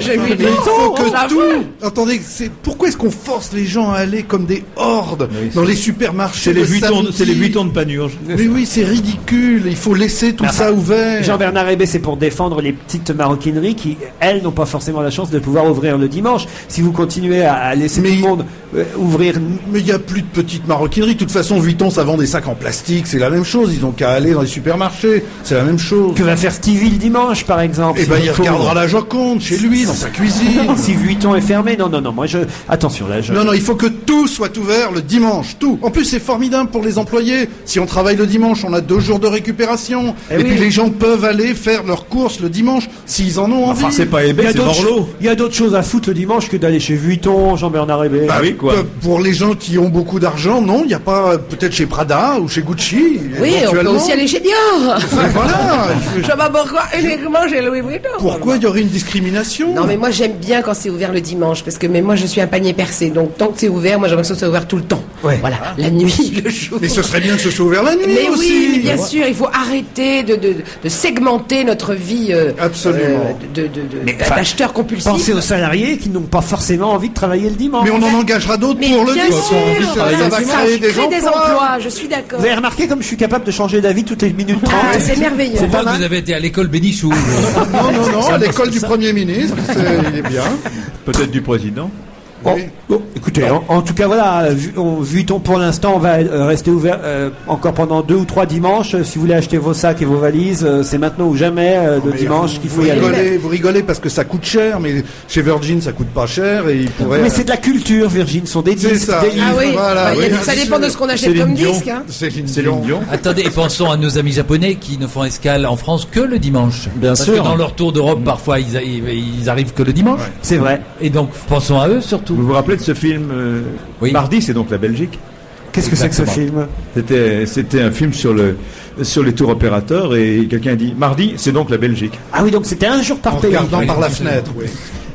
J'ai mis Mais des il faut que ça tout. va. Attendez, pourquoi est-ce qu'on force les gens à aller comme des hordes Oui, dans les supermarchés C'est les le Vuittons, samedi? c'est les Vuittons de Panurge. Mais oui, c'est ridicule. Il faut laisser tout ça ouvert. Jean-Bernard Hébé, c'est pour défendre les petites maroquineries qui, elles, n'ont pas forcément la chance de pouvoir ouvrir le dimanche. Si vous continuez à laisser Mais tout le monde ouvrir. Mais il n'y a plus de petites maroquineries. De toute façon, Vuitton, ça vend des sacs en plastique, c'est la même chose. Ils ont qu'à aller dans les supermarchés, c'est la même chose. Que va faire Stevie le dimanche, par exemple? Eh ben, il regardera la Joconde chez lui, dans sa cuisine. Si Vuitton est fermé, non, moi attention là. Non, il faut que tout soit ouvert le dimanche, tout. En plus, c'est formidable pour les employés. Si on travaille le dimanche, on a 2 jours de récupération. Et puis les gens peuvent aller faire leurs courses le dimanche, s'ils en ont envie. Enfin, c'est pas Il y eBay, a c'est d'autres Borloo. il y a d'autres choses à foutre le dimanche que d'aller chez Vuitton, Jean-Bernard Hébert. Bah oui, quoi. Pour les gens qui ont beaucoup d'argent, non, il n'y a pas, peut-être chez Prada ou chez Gucci. Oui, on peut éventuellement. aussi aller chez Dior. Voilà. Je sais pas pourquoi uniquement chez Louis Vuitton. Pourquoi il y aurait une discrimination? Non, mais moi j'aime bien quand c'est ouvert le dimanche, parce que moi je suis un panier percé, donc tant que c'est ouvert, moi j'aimerais que ce soit ouvert tout le temps. Ouais. Voilà, la nuit, le jour. Mais ce serait bien que ce soit ouvert la nuit Mais aussi. oui, mais bien sûr, il faut arrêter de segmenter notre vie Absolument. d'acheteurs compulsifs. Pensez aux salariés qui n'ont pas forcément envie de travailler le dimanche. Mais on en engagera d'autres Mais pour le bien dimanche. sûr, Ça va créer des emplois. je suis d'accord. Vous avez remarqué comme je suis capable de changer d'avis toutes les minutes 30? Ah, c'est merveilleux. C'est pas que vous avez été à l'école Bénichou. Non, à l'école du Premier ministre, il est bien. Peut-être du président. Bon, écoutez, en tout cas, voilà, Vuitton pour l'instant, on va rester ouvert encore pendant 2 ou 3 dimanches. Si vous voulez acheter vos sacs et vos valises, c'est maintenant ou jamais de dimanche qu'il faut y aller. Vous rigolez parce que ça coûte cher, mais chez Virgin, ça coûte pas cher et il pourrait. Mais c'est de la culture, Virgin, sont des C'est disques, ça. des Ah livres. oui, Voilà, bah, oui, ça bien dépend sûr. de ce qu'on achète Céline comme Dion. disque. Hein. Céline Céline Dion. Attendez, et pensons à nos amis japonais qui ne font escale en France que le dimanche. Bien Parce sûr. que dans leur tour d'Europe, parfois, ils arrivent que le dimanche. C'est vrai. Et donc, pensons à eux surtout. Vous vous rappelez de ce film Oui. Mardi, c'est donc la Belgique. Qu'est-ce que c'est que ce film? C'était un film sur les tours opérateurs et quelqu'un a dit Mardi, c'est donc la Belgique. Ah oui, donc c'était un jour par En pays. regardant par la fenêtre, oui.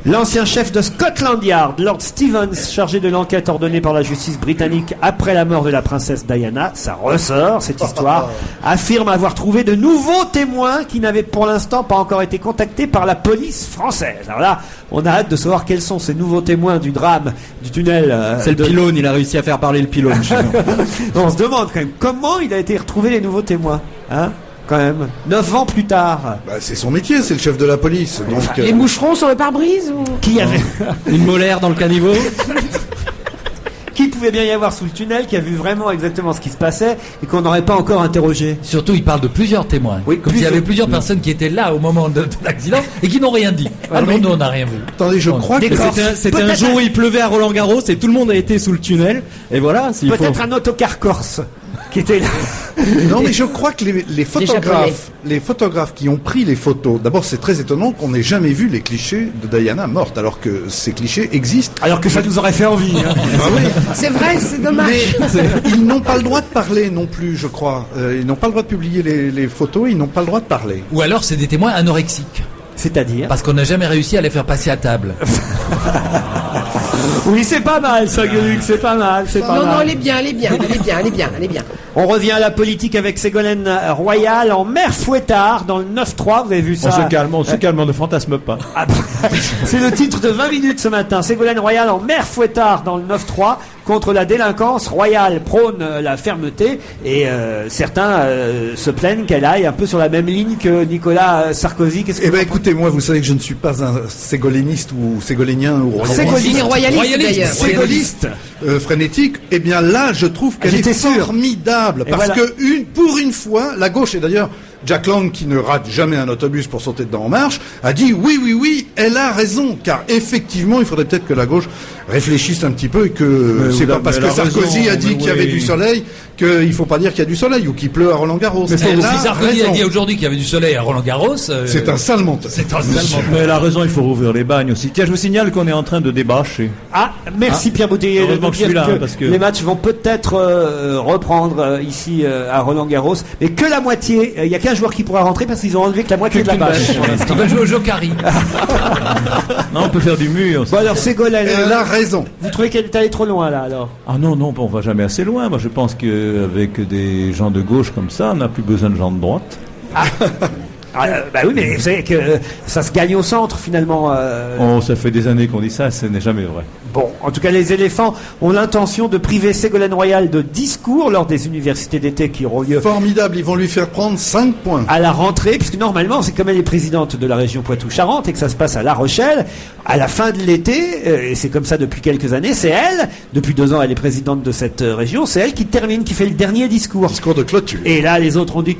L'ancien chef de Scotland Yard, Lord Stevens, chargé de l'enquête ordonnée par la justice britannique après la mort de la princesse Diana, ça ressort cette histoire, affirme avoir trouvé de nouveaux témoins qui n'avaient pour l'instant pas encore été contactés par la police française. Alors là, on a hâte de savoir quels sont ces nouveaux témoins du drame du tunnel. C'est le pylône, il a réussi à faire parler le pylône. chez nous. On se demande quand même comment il a été retrouvé les nouveaux témoins, hein, quand même. 9 ans plus tard. Bah, c'est son métier, c'est le chef de la police. Donc, Les moucherons sur le pare-brise ou... Qui avait, Une molaire dans le caniveau. qui pouvait bien y avoir sous le tunnel, qui a vu vraiment exactement ce qui se passait et qu'on n'aurait pas encore interrogé. Surtout, il parle de plusieurs témoins. Oui, Comme s'il y avait plusieurs personnes qui étaient là au moment de l'accident et qui n'ont rien dit. Ah non, nous, on n'a rien vu. attendez, je crois que C'était un jour où il pleuvait à Roland Garros et tout le monde a été sous le tunnel. Et voilà, s'il faut. Peut-être un autocar corse qui était là. non, mais je crois que les photographes qui ont pris les photos, d'abord c'est très étonnant qu'on n'ait jamais vu les clichés de Diana morte, alors que ces clichés existent. Alors que ça nous aurait fait envie. Hein. Ah oui. C'est vrai, c'est dommage. Mais ils n'ont pas le droit de parler non plus, je crois. Ils n'ont pas le droit de publier les photos, ils n'ont pas le droit de parler. Ou alors, c'est des témoins anorexiques. C'est-à-dire Parce qu'on n'a jamais réussi à les faire passer à table. Oui, c'est pas mal, ça, Gueuluc, c'est pas mal, c'est pas Non, mal. non, elle est bien. On revient à la politique avec Ségolène Royal en mer Fouettard dans le 9-3, vous avez vu ça? On se calme, on ne fantasme pas. Ah, c'est le titre de 20 minutes ce matin. Ségolène Royal en mer Fouettard dans le 9-3 contre la délinquance. Royal prône la fermeté et certains se plaignent qu'elle aille un peu sur la même ligne que Nicolas Sarkozy. Qu'est-ce que Eh ben écoutez, moi vous savez que je ne suis pas un ségoléniste ou ségolénien ou Il est royaliste d'ailleurs. Ségoliste. Frénétique. Eh bien là, je trouve qu'elle J'étais est sûr. formidable Et parce voilà. que pour une fois, la gauche et d'ailleurs Jack Lang, qui ne rate jamais un autobus pour sauter dedans en marche, a dit oui, elle a raison, car effectivement, il faudrait peut-être que la gauche réfléchisse un petit peu et que c'est pas parce que Sarkozy a dit qu'il y avait du soleil qu'il faut pas dire qu'il y a du soleil ou qu'il pleut à Roland-Garros. Mais Elle si Sarkozy a raison. dit aujourd'hui qu'il y avait du soleil à Roland-Garros, C'est un sale menteur. c'est un sale Mais elle a raison, il faut rouvrir les bagnes aussi. Tiens, je vous signale qu'on est en train de débâcher. Ah, merci Pierre Bouteiller de Heureusement nous que je suis dire là, que parce que- les matchs vont peut-être reprendre ici à Roland-Garros, mais que la moitié. Il y a qu'un joueur qui pourra rentrer parce qu'ils ont enlevé que la moitié de la bâche. Il va jouer au Jokari. Non, on peut faire du mur. Bon alors Ségolène, Elle a raison. vous trouvez qu'elle est allée trop loin là alors? Ah non, on va jamais assez loin. Moi, je pense qu'avec des gens de gauche comme ça, on n'a plus besoin de gens de droite. Bah oui, mais vous savez que ça se gagne au centre finalement. Oh, ça fait des années qu'on dit ça, ce n'est jamais vrai. Bon, en tout cas, les éléphants ont l'intention de priver Ségolène Royal de discours lors des universités d'été qui auront lieu Formidable, ils vont lui faire prendre 5 points. à la rentrée, puisque normalement, c'est comme elle est présidente de la région Poitou-Charentes et que ça se passe à La Rochelle, à la fin de l'été, et c'est comme ça depuis quelques années, c'est elle, depuis 2 ans, elle est présidente de cette région, c'est elle qui termine, qui fait le dernier discours. Discours de clôture. Et là, les autres ont dit...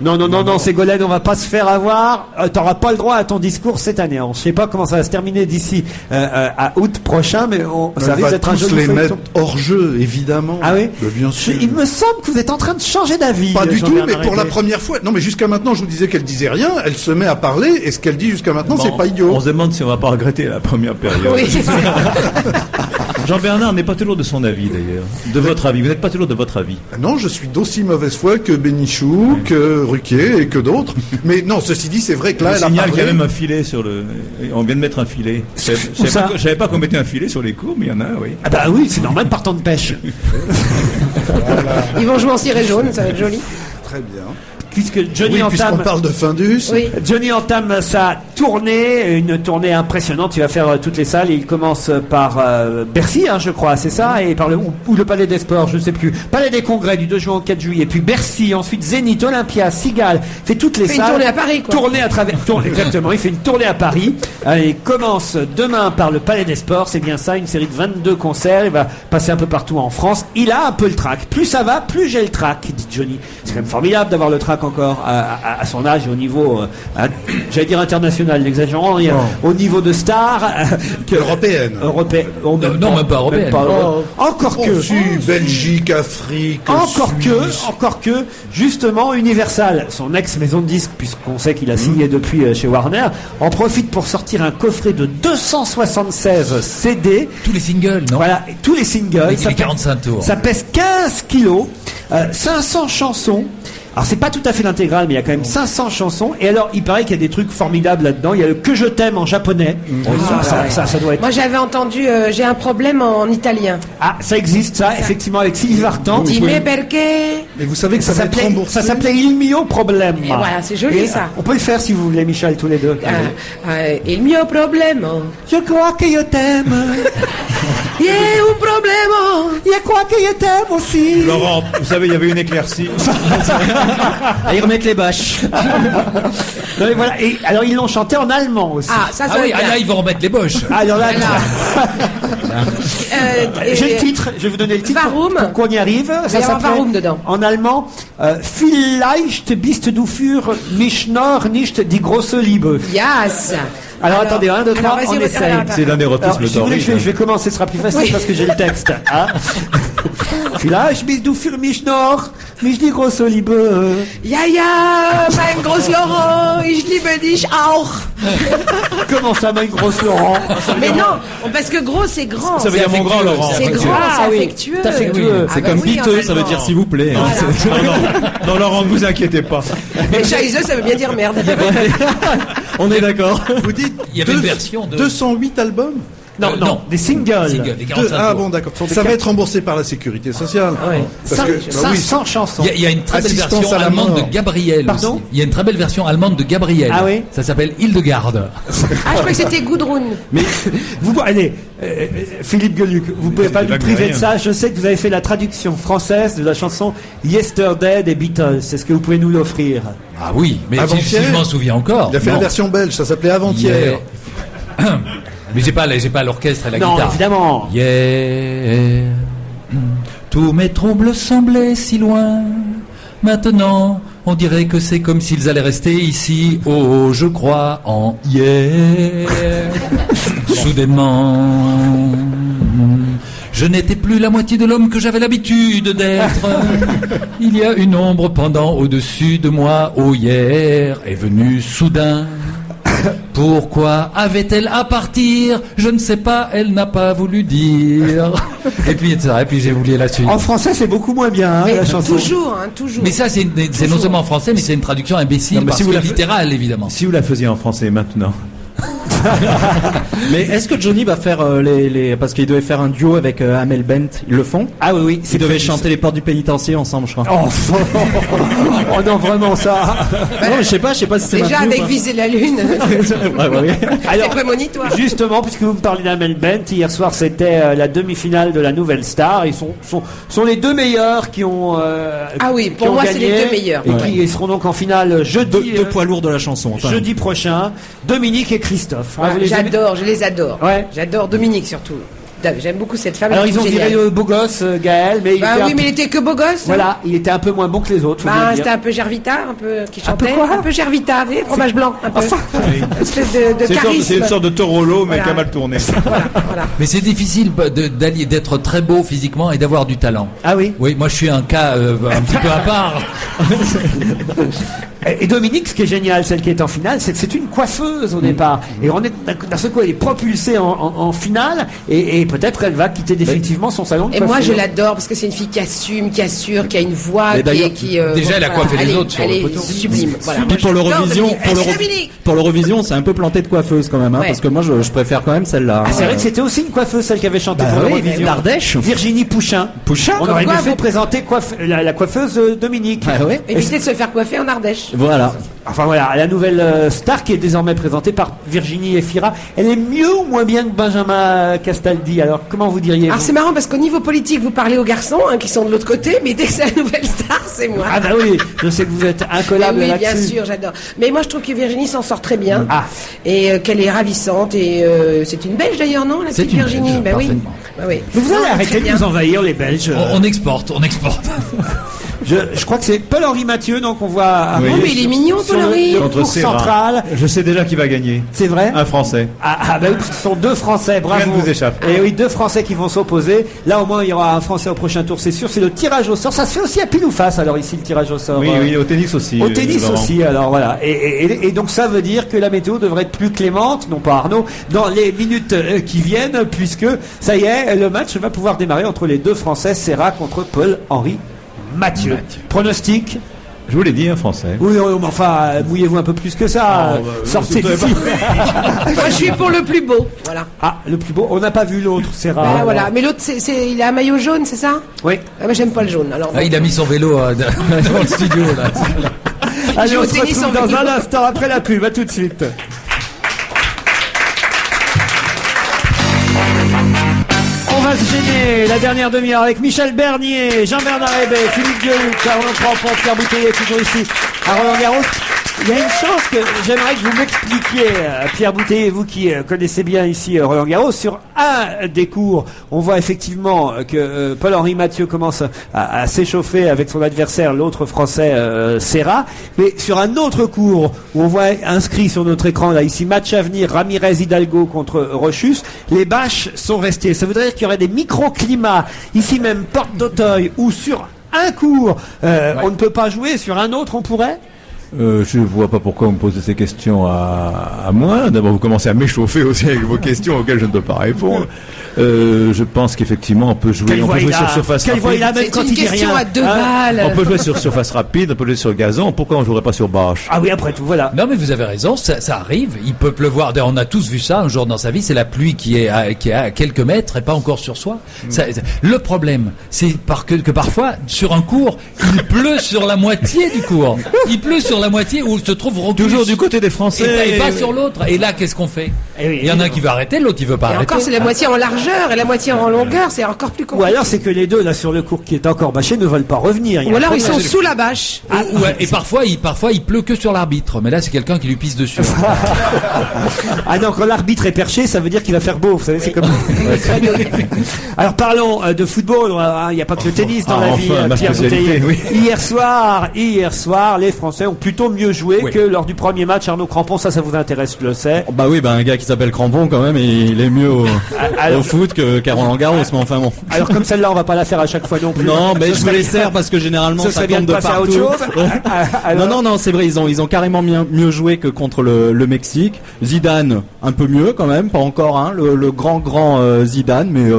Non, Ségolène, on va pas se faire avoir. T'auras pas le droit à ton discours cette année. On sait pas comment ça va se terminer d'ici à août prochain, mais ça risque d'être un tous joli les feuilleton. mettre hors jeu, évidemment. Ah oui Bien sûr. Il me semble que vous êtes en train de changer d'avis. Pas du tout, Jean-Bernard mais pour la Hébé. première fois. Non, mais jusqu'à maintenant, je vous disais qu'elle disait rien. Elle se met à parler, et ce qu'elle dit jusqu'à maintenant, c'est pas idiot. On se demande si on va pas regretter la première période. Oui, c'est ça. Jean-Bernard n'est pas toujours de son avis d'ailleurs. De votre avis. Vous n'êtes pas toujours de votre avis. Non, je suis d'aussi mauvaise foi que Bénichou, que Ruquier et que d'autres. Mais non, ceci dit, c'est vrai que là, Je elle a signale parlé. qu'il y a même un filet sur le. On vient de mettre un filet. Je ça savais pas qu'on mettait un filet sur les cours, mais il y en a, oui. Ah bah oui, c'est normal partant de pêche. Ils vont jouer en ciré jaune, ça va être joli. Très bien. Puisque Johnny Oui, puisqu'on entame... parle de Findus. Oui. Johnny entame sa tournée, une tournée impressionnante. Il va faire toutes les salles et il commence par Bercy, je crois, c'est ça, et par ou le Palais des Sports, je ne sais plus. Palais des Congrès du 2 juin au 4 juillet, puis Bercy, ensuite Zénith, Olympia, Cigale, fait toutes les Fait une salles. tournée à Paris, quoi. Tournée à travers, exactement. Il fait une tournée à Paris. Il commence demain par le Palais des Sports, c'est bien ça, une série de 22 concerts. Il va passer un peu partout en France. Il a un peu le trac. Plus ça va, plus j'ai le trac, dit Johnny. C'est quand même formidable d'avoir le trac encore à son âge et au niveau, j'allais dire international, n'exagérons rien, au niveau de star Européenne. européenne. Non, même pas européenne. Encore Oh, que. si, Belgique, Afrique. Encore que, justement, Universal, son ex-maison de disques, puisqu'on sait qu'il a signé depuis chez Warner, en profite pour sortir un coffret de 276 CD. Tous les singles, non? Voilà, et tous les singles. Avec Ça les pèse- 45 tours. Ça pèse 15 kilos, 500 chansons. Alors c'est pas tout à fait l'intégrale, mais il y a quand même 500 chansons. Et alors, il paraît qu'il y a des trucs formidables là-dedans. Il y a le Que je t'aime en japonais. Ça doit être... Moi, j'avais entendu J'ai un problème en italien. Ah, ça existe, ça, effectivement, avec Sylvie Vartan. Dime perché. Mais vous savez que ça va être remboursé. Ça s'appelait Il mio problema. Et voilà, c'est joli, Et, ça. On peut le faire si vous voulez, Michel, tous les deux. Il mio problema. Je crois que je t'aime. Il y a un problème. Je crois que je t'aime aussi. Laurent, vous savez, il y avait une éclaircie. Allez remettre les bâches. Non, mais voilà. Et alors, ils l'ont chanté en allemand aussi. Ah, ça Ah oui, va là, ils vont remettre les boches. Alors là, et- j'ai le titre, je vais vous donner le titre Warum pour qu'on y arrive. y avoir s'appelait, Warum dedans. En allemand, Vielleicht bist du für mich noch nicht die große Liebe. Yes. Alors attendez, 1, 2, 3, alors, vas-y, on essaye. attends. C'est l'anérotisme Alors, si vous voulez, je vais commencer, ce sera plus facile parce que j'ai le texte. Hein. Vielleicht bist du für mich noch nicht die große Liebe. Ja, ja, mein Groß-Laurent, ich liebe dich auch. Comment ça, ma grosse Laurent? Mais non, parce que gros, c'est grand. Ça veut dire mon grand Laurent. C'est grand, Ah c'est oui, affectueux. c'est affectueux. Ah C'est bah comme oui, en piteux, ça veut allemand. dire s'il vous plaît. Non, Laurent, ne vous inquiétez pas. Mais Scheisse, ça veut bien dire merde. On est d'accord. Vous dites Il y avait une version de- 208 albums. Non, non, des singles. Singles, les 45 Ah tours. bon, d'accord. Ça va être remboursé par la sécurité sociale. Parce que, bah oui, 500 chansons. Il y a une très belle Assistance version à la allemande mort. de Gabriel Pardon aussi. Il y a une très belle version allemande de Gabriel. Ah oui Ça s'appelle Hildegarde. Ah, je croyais que c'était Gudrun. Mais vous, allez, Philippe Gueluc, vous pouvez pas C'est nous pas priver de rien. ça. Je sais que vous avez fait la traduction française de la chanson Yesterday des Beatles. Est-ce que vous pouvez nous l'offrir? Ah oui, mais si Avant-hier. je m'en souviens encore. il a fait Non. la version belge, ça s'appelait Avant-hier. Yeah. Mais j'ai pas l'orchestre et la Non, guitare. évidemment. Hier, tous mes troubles semblaient si loin. Maintenant, on dirait que c'est comme s'ils allaient rester ici. Oh, je crois en hier. Soudainement, je n'étais plus la moitié de l'homme que j'avais l'habitude d'être. Il y a une ombre pendant au-dessus de moi. Oh, hier est venue soudain. Pourquoi avait-elle à partir? Je ne sais pas, elle n'a pas voulu dire. Et puis, etc. Et puis j'ai oublié la suite. En français, c'est beaucoup moins bien, hein, Mais la chanson. toujours, hein, toujours. Mais ça, c'est non seulement en français, mais c'est une traduction imbécile, Non, mais parce si vous que la fa- littérale, évidemment. Si vous la faisiez en français maintenant. Mais est-ce que Johnny va faire parce qu'il devait faire un duo avec Amel Bent, ils le font? Ah oui. Ils devaient chanter les portes du pénitencier ensemble, je crois. Oh non, vraiment ça. Non, je sais pas si c'est Déjà maintenant ou avec pas. Viser la Lune, Ouais. c'est prémonitoire. Justement, puisque vous me parlez d'Amel Bent, hier soir c'était la demi-finale de la Nouvelle Star. Ils sont les deux meilleurs qui ont Ah oui, qui pour ont moi, c'est gagné, les deux meilleurs. et Ouais. qui seront donc en finale jeudi. Deux poids lourds de la chanson. Enfin. Jeudi prochain, Dominique et Christophe. Ah, vous les aimez J'adore, je les adore. Ouais. J'adore Dominique surtout. J'aime beaucoup cette femme. Alors elle ils ont est viré géniale. le beau gosse Gaël, mais il Bah était oui, un mais peu- il était que beau gosse. voilà, il était un peu moins bon que les autres. faut bien Bah, le c'était dire. un peu Gervita, un peu qui Un peu chantait, quoi un peu Gervita, vous voyez, fromage blanc, un peu. Une espèce de C'est charisme. une sorte de Torolo, mais Voilà. qui a mal tourné. Voilà. Mais c'est difficile d'être très beau physiquement et d'avoir du talent. Ah oui. Oui, moi je suis un cas un petit peu à part. Et Dominique, ce qui est génial, celle qui est en finale, c'est que c'est une coiffeuse au départ. Et on est d'un seul coup, elle est propulsée en finale, et peut-être elle va quitter définitivement son salon de Et moi, coiffure. je l'adore parce que c'est une fille qui assume, qui assure, qui a une voix, Mais d'ailleurs, déjà, elle a coiffé les elle est- autres sur elle le est poteau. sublime. Voilà. Puis pour l'Eurovision, Dominique. pour l'Eurovision, c'est un peu planté de coiffeuse quand même, hein, Ouais. parce que moi je préfère quand même celle-là. Ah, c'est vrai que c'était aussi une coiffeuse, celle qui avait chanté Bah pour oui, l'Eurovision. l'Ardèche. Virginie Pouchin. Pouchin. On aurait Comme mieux quoi, fait vous- présenter la coiffeuse Dominique. Ah ouais. Évitez de se faire coiffer en Ardèche. Voilà. Enfin voilà, la nouvelle star qui est désormais présentée par Virginie Efira. Elle est mieux ou moins bien que Benjamin Castaldi? Alors comment vous diriez Alors c'est marrant parce qu'au niveau politique, vous parlez aux garçons qui sont de l'autre côté, mais dès que c'est la nouvelle star, c'est moi. Ah bah oui, je sais que vous êtes incollable oui, là-dessus. bien sûr, j'adore. Mais moi, je trouve que Virginie s'en sort très bien. Ah. Et qu'elle est ravissante. Et c'est une Belge d'ailleurs, non, la C'est petite une Virginie. Belge, Bah oui. parfaitement. Bah oui. Mais vous Non, allez elle est arrêter très de bien. nous envahir les Belges. On exporte. Je crois que c'est Paul-Henri Mathieu, donc on voit Oui. Oh, mais il est mignon, sur Paul-Henri. le Contre cours Serra. central. Je sais déjà qui va gagner. C'est vrai Un Français. Ah bah oui, parce que ce sont deux Français, bravo. Rien ne vous échappe. Et oui, deux Français qui vont s'opposer. Là au moins il y aura un Français au prochain tour, c'est sûr. C'est le tirage au sort. Ça se fait aussi à pile ou face alors ici le tirage au sort. Oui, au tennis aussi. Au tennis Laurent. aussi, alors voilà. Et donc ça veut dire que la météo devrait être plus clémente, non pas Arnaud, dans les minutes qui viennent, puisque ça y est, le match va pouvoir démarrer entre les deux Français, Serra contre Paul-Henri Mathieu. Pronostic? Je vous l'ai dit, un Français. Oui, mais enfin, mouillez-vous un peu plus que ça. Sortez d'ici. Moi, je suis pour le plus beau. Voilà. Ah, le plus beau. On n'a pas vu l'autre, Serra. Ah, voilà. Mais l'autre, il a un maillot jaune, c'est ça? Oui. Ah, moi, j'aime pas le jaune. Alors, Il a mis son vélo dans le studio là. Allez, joue on au se tennis retrouve en dans vélo. un instant après la pub. À tout de suite. On va se gêner la dernière demi-heure avec Michel Bernier, Jean-Bernard Hébé, Philippe Gueluc, Caroline Crampon, Pierre Bouteiller, toujours ici à Roland-Garros. Il y a une chance que j'aimerais que vous m'expliquiez, Pierre Bouteiller, vous qui connaissez bien ici Roland-Garros, sur un des cours, on voit effectivement que Paul-Henri Mathieu commence à s'échauffer avec son adversaire, l'autre Français Serra, mais sur un autre cours où on voit inscrit sur notre écran là ici match à venir Ramirez Hidalgo contre Rochus, les bâches sont restées. Ça voudrait dire qu'il y aurait des microclimats ici même porte d'Auteuil où sur un cours on ne peut pas jouer, sur un autre on pourrait. Je ne vois pas pourquoi vous me posez ces questions à moi. D'abord, vous commencez à m'échauffer aussi avec vos questions auxquelles je ne peux pas répondre. Je pense qu'effectivement, on peut jouer, Quelle voix il sur a, surface quelle voix il a, rapide. même c'est quand une il dit question rien. à 2 Hein balles. On peut jouer sur surface rapide, on peut jouer sur gazon. Pourquoi on ne jouerait pas sur bâche? Ah oui, après tout, voilà. Non mais vous avez raison, ça arrive. Il peut pleuvoir. D'ailleurs, on a tous vu ça un jour dans sa vie. C'est la pluie qui est à quelques mètres et pas encore sur soi. Le problème, c'est que parfois sur un cours, il pleut sur la moitié du cours. Il pleut sur la moitié où se trouve Rochus. Toujours du côté des Français. Et pas sur l'autre. Et là, qu'est-ce qu'on fait? Eh oui, Il y en a un qui veut arrêter, l'autre qui veut pas Et arrêter. encore, c'est la moitié en largeur et la moitié en longueur, c'est encore plus Ou compliqué. alors c'est que les deux là sur le cours qui est encore bâché ne veulent pas revenir. Il y a Ou un alors ils problème. sont sous la bâche. Et parfois il pleut que sur l'arbitre. Mais là, c'est quelqu'un qui lui pisse dessus. Ah non, quand l'arbitre est perché, ça veut dire qu'il va faire beau. Vous savez, c'est comme. Alors parlons de football. Hein, il n'y a pas que le tennis dans Ah, la enfin, vie. ma Pierre spécialité, Bouteiller. oui. Hier soir, les Français ont plutôt mieux joué Oui. que lors du premier match. Arnaud Crampon, ça vous intéresse, je le sais. Bah oui, un gars qui s'appelle Crampon quand même, et il est mieux alors- au foot qu'à Roland-Garros, mais enfin bon. Alors comme celle-là, on va pas la faire à chaque fois non plus. Non, mais Ce je serait- me les sers parce que généralement Ce ça serait bien tombe de de passer à autre partout. chose. Alors- Non, c'est vrai, ils ont carrément mieux joué que contre le Mexique. Zidane, un peu mieux quand même, pas encore, hein, le grand Zidane, mais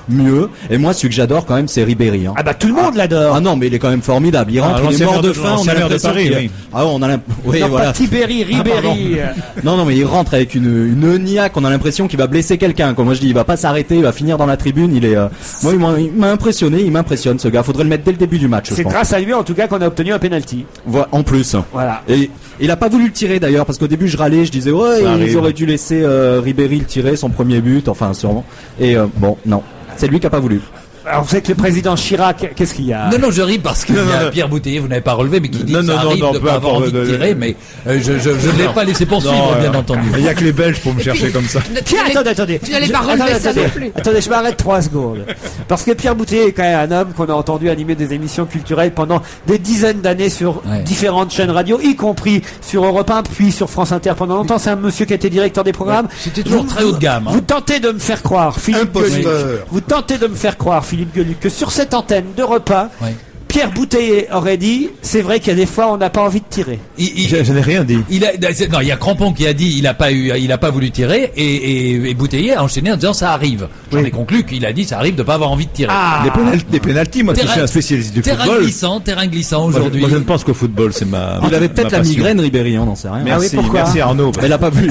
mieux. Et moi, celui que j'adore quand même, c'est Ribéry. Hein. Ah bah tout le monde l'adore. Ah non, mais il est quand même formidable. Il rentre, il est l'ancien mort maire de de- faim. On l'ancien a maire de l'impression Paris, qu'il oui. Ah, on a oui, non, voilà. pas Tibéri, Ribéry. Non, mais il rentre avec une niaque. On a l'impression qu'il va blesser quelqu'un. Comme moi je dis, il va pas s'arrêter, il va finir dans la tribune. Il est, moi, il m'a impressionné, il m'impressionne ce gars. Faudrait le mettre dès le début du match. C'est grâce à lui en tout cas qu'on a obtenu un penalty. En plus. Voilà. Et il a pas voulu le tirer d'ailleurs parce qu'au début je râlais, je disais ouais, ils auraient dû laisser Ribéry le tirer, son premier but, enfin sûrement. Et bon, non, c'est lui qui a pas voulu. Alors vous savez que le président Chirac, qu'est-ce qu'il y a? Non, je ris parce qu'il y a Pierre Bouteiller, vous n'avez pas relevé, mais qui dit que ça arrive de pas avoir envie de tirer, mais je ne l'ai pas laissé poursuivre, bien entendu. Il n'y a que les Belges pour me chercher comme ça. Pierre, attendez. Tu n'allais pas relever ça non plus. Attendez, je m'arrête 3 secondes. Parce que Pierre Bouteiller est quand même un homme qu'on a entendu animer des émissions culturelles pendant des dizaines d'années sur différentes chaînes radio, y compris sur Europe 1, puis sur France Inter pendant longtemps. C'est un monsieur qui a été directeur des programmes. C'était toujours très haut de gamme. Vous tentez de me faire croire, Philippe Gueluc, que sur cette antenne de repas, Pierre Bouteiller aurait dit, c'est vrai qu'il y a des fois on n'a pas envie de tirer. Je n'ai rien dit. Il y a Crampon qui a dit il a pas voulu tirer et Bouteiller a enchaîné en disant ça arrive. J'en ai conclu qu'il a dit ça arrive de pas avoir envie de tirer. Les pénaltys, moi je suis un spécialiste du football. Terrain glissant aujourd'hui. Moi je ne pense qu'au football, c'est ma. Il avait peut-être la migraine, Ribéry, on n'en sait rien. Merci, pourquoi merci Arnaud. Elle a pas voulu.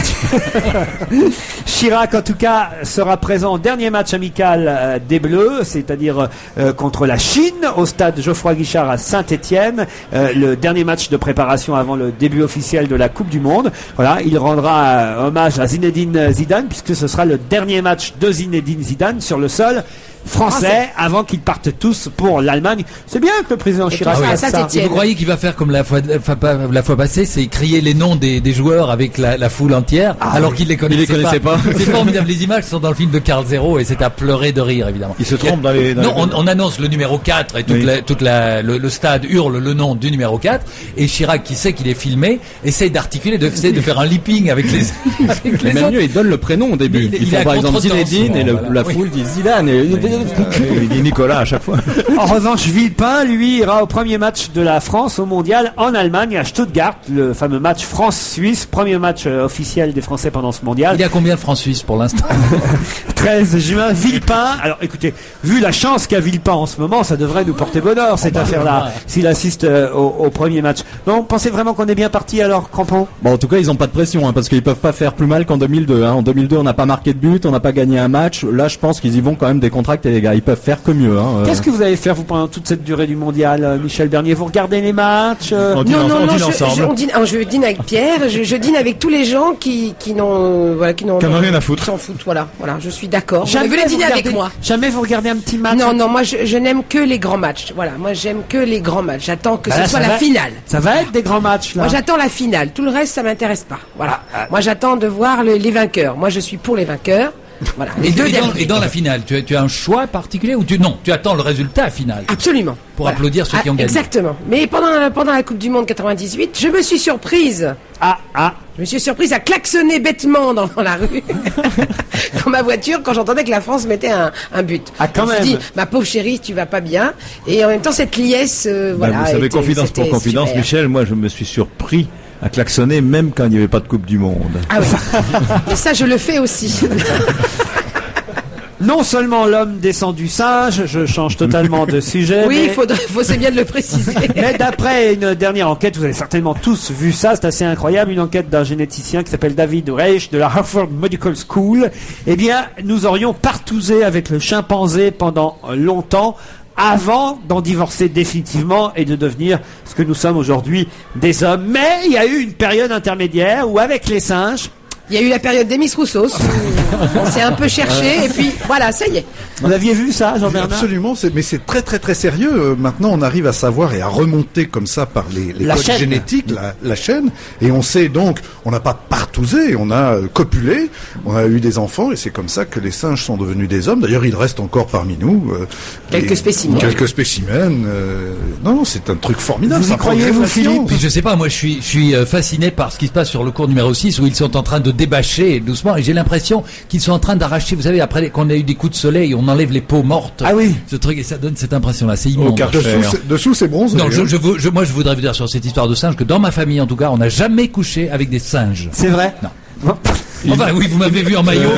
Chirac, en tout cas, sera présent au dernier match amical des Bleus, c'est-à-dire contre la Chine, au stade Geoffroy Guichard à Saint-Étienne, le dernier match de préparation avant le début officiel de la Coupe du Monde. Voilà, il rendra hommage à Zinedine Zidane, puisque ce sera le dernier match de Zinedine Zidane sur le sol français avant qu'ils partent tous pour l'Allemagne. C'est bien que le président Chirac fasse ça. Et vous croyez qu'il va faire comme la fois passée, c'est crier les noms des joueurs avec la foule entière, alors qu'il les connaissait pas. C'est formidable. Les images sont dans le film de Karl Zero et c'est à pleurer de rire, évidemment. Il se trompe dans les. Non, on annonce le numéro 4 et le stade hurle le nom du numéro 4 et Chirac, qui sait qu'il est filmé, essaye d'articuler, de faire un lipping avec les Même mieux, il donne le prénom au début. Il fait par exemple Zinedine et la foule dit Zidane. Il dit Nicolas à chaque fois. En revanche, Villepin, lui, ira au premier match de la France au mondial en Allemagne, à Stuttgart, le fameux match France-Suisse, premier match officiel des Français pendant ce mondial. Il y a combien de France-Suisse pour l'instant? 13 juin, Villepin. Alors écoutez, vu la chance qu'a Villepin en ce moment, ça devrait nous porter bonheur cette affaire-là, s'il assiste au premier match. Non, pensez vraiment qu'on est bien parti alors, Crampon? Bon, en tout cas, ils ont pas de pression, parce qu'ils peuvent pas faire plus mal qu'en 2002. En 2002, on n'a pas marqué de but, on n'a pas gagné un match. Là, je pense qu'ils y vont quand même décontractés, les gars. Ils peuvent faire que mieux. Qu'est-ce que vous allez faire vous pendant toute cette durée du mondial, Michel Bernier? Vous regardez les matchs? Non, je dîne avec Pierre. Je dîne avec tous les gens qui n'ont rien à foutre. S'en foutent. Voilà. Je suis d'accord. Jamais vous venez dîner avec moi. Jamais vous regardez un petit match? Non, moi je n'aime que les grands matchs. Voilà, moi j'aime que les grands matchs. J'attends que ce soit la finale. Ça va être des grands matchs là. Moi j'attends la finale. Tout le reste ça m'intéresse pas. Voilà. Moi j'attends de voir les vainqueurs. Moi je suis pour les vainqueurs. Voilà. Et dans la finale, tu as un choix particulier ou tu attends le résultat final? Absolument. Pour applaudir ceux qui ont gagné. Exactement. Mais pendant la Coupe du Monde 98, je me suis surprise. Je me suis surprise à klaxonner bêtement dans la rue dans ma voiture quand j'entendais que la France mettait un but. Quand même. Je me suis dit, ma pauvre chérie, tu vas pas bien. Et en même temps, cette liesse, voilà. Vous savez, confidence pour confidence, super. Michel, moi je me suis surpris à klaxonner même quand il n'y avait pas de Coupe du Monde. Ah oui. Et ça, je le fais aussi. Non seulement l'homme descend du singe, je change totalement de sujet. Oui, c'est bien de le préciser. Mais d'après une dernière enquête, vous avez certainement tous vu ça, c'est assez incroyable, une enquête d'un généticien qui s'appelle David Reich de la Harvard Medical School. Eh bien, nous aurions partousé avec le chimpanzé pendant longtemps, avant d'en divorcer définitivement et de devenir ce que nous sommes aujourd'hui, des hommes. Mais il y a eu une période intermédiaire où avec les singes, il y a eu la période d'Emis Roussos, on s'est un peu cherché et puis voilà, ça y est. Vous aviez vu ça, Jean-Bernard? Absolument, mais c'est très très très sérieux. Maintenant, on arrive à savoir et à remonter comme ça par les codes chaîne. génétiques, la chaîne, et on sait donc, on n'a pas partousé, on a copulé, on a eu des enfants, et c'est comme ça que les singes sont devenus des hommes. D'ailleurs, il reste encore parmi nous quelques spécimens. Non, c'est un truc formidable. Vous y croyez, vous, Philippe? Je sais pas, moi je suis fasciné par ce qui se passe sur le cours numéro 6 où ils sont en train de débâcher doucement et j'ai l'impression qu'ils sont en train d'arracher, vous savez, après qu'on a eu des coups de soleil, on enlève les peaux mortes. Ah oui. Ce truc, et ça donne cette impression-là, c'est immonde. Dessous, c'est bronze. Non, moi je voudrais vous dire sur cette histoire de singe que dans ma famille, en tout cas, on n'a jamais couché avec des singes. C'est vrai? Non. Bon. Enfin, oui, vous m'avez vu en maillot.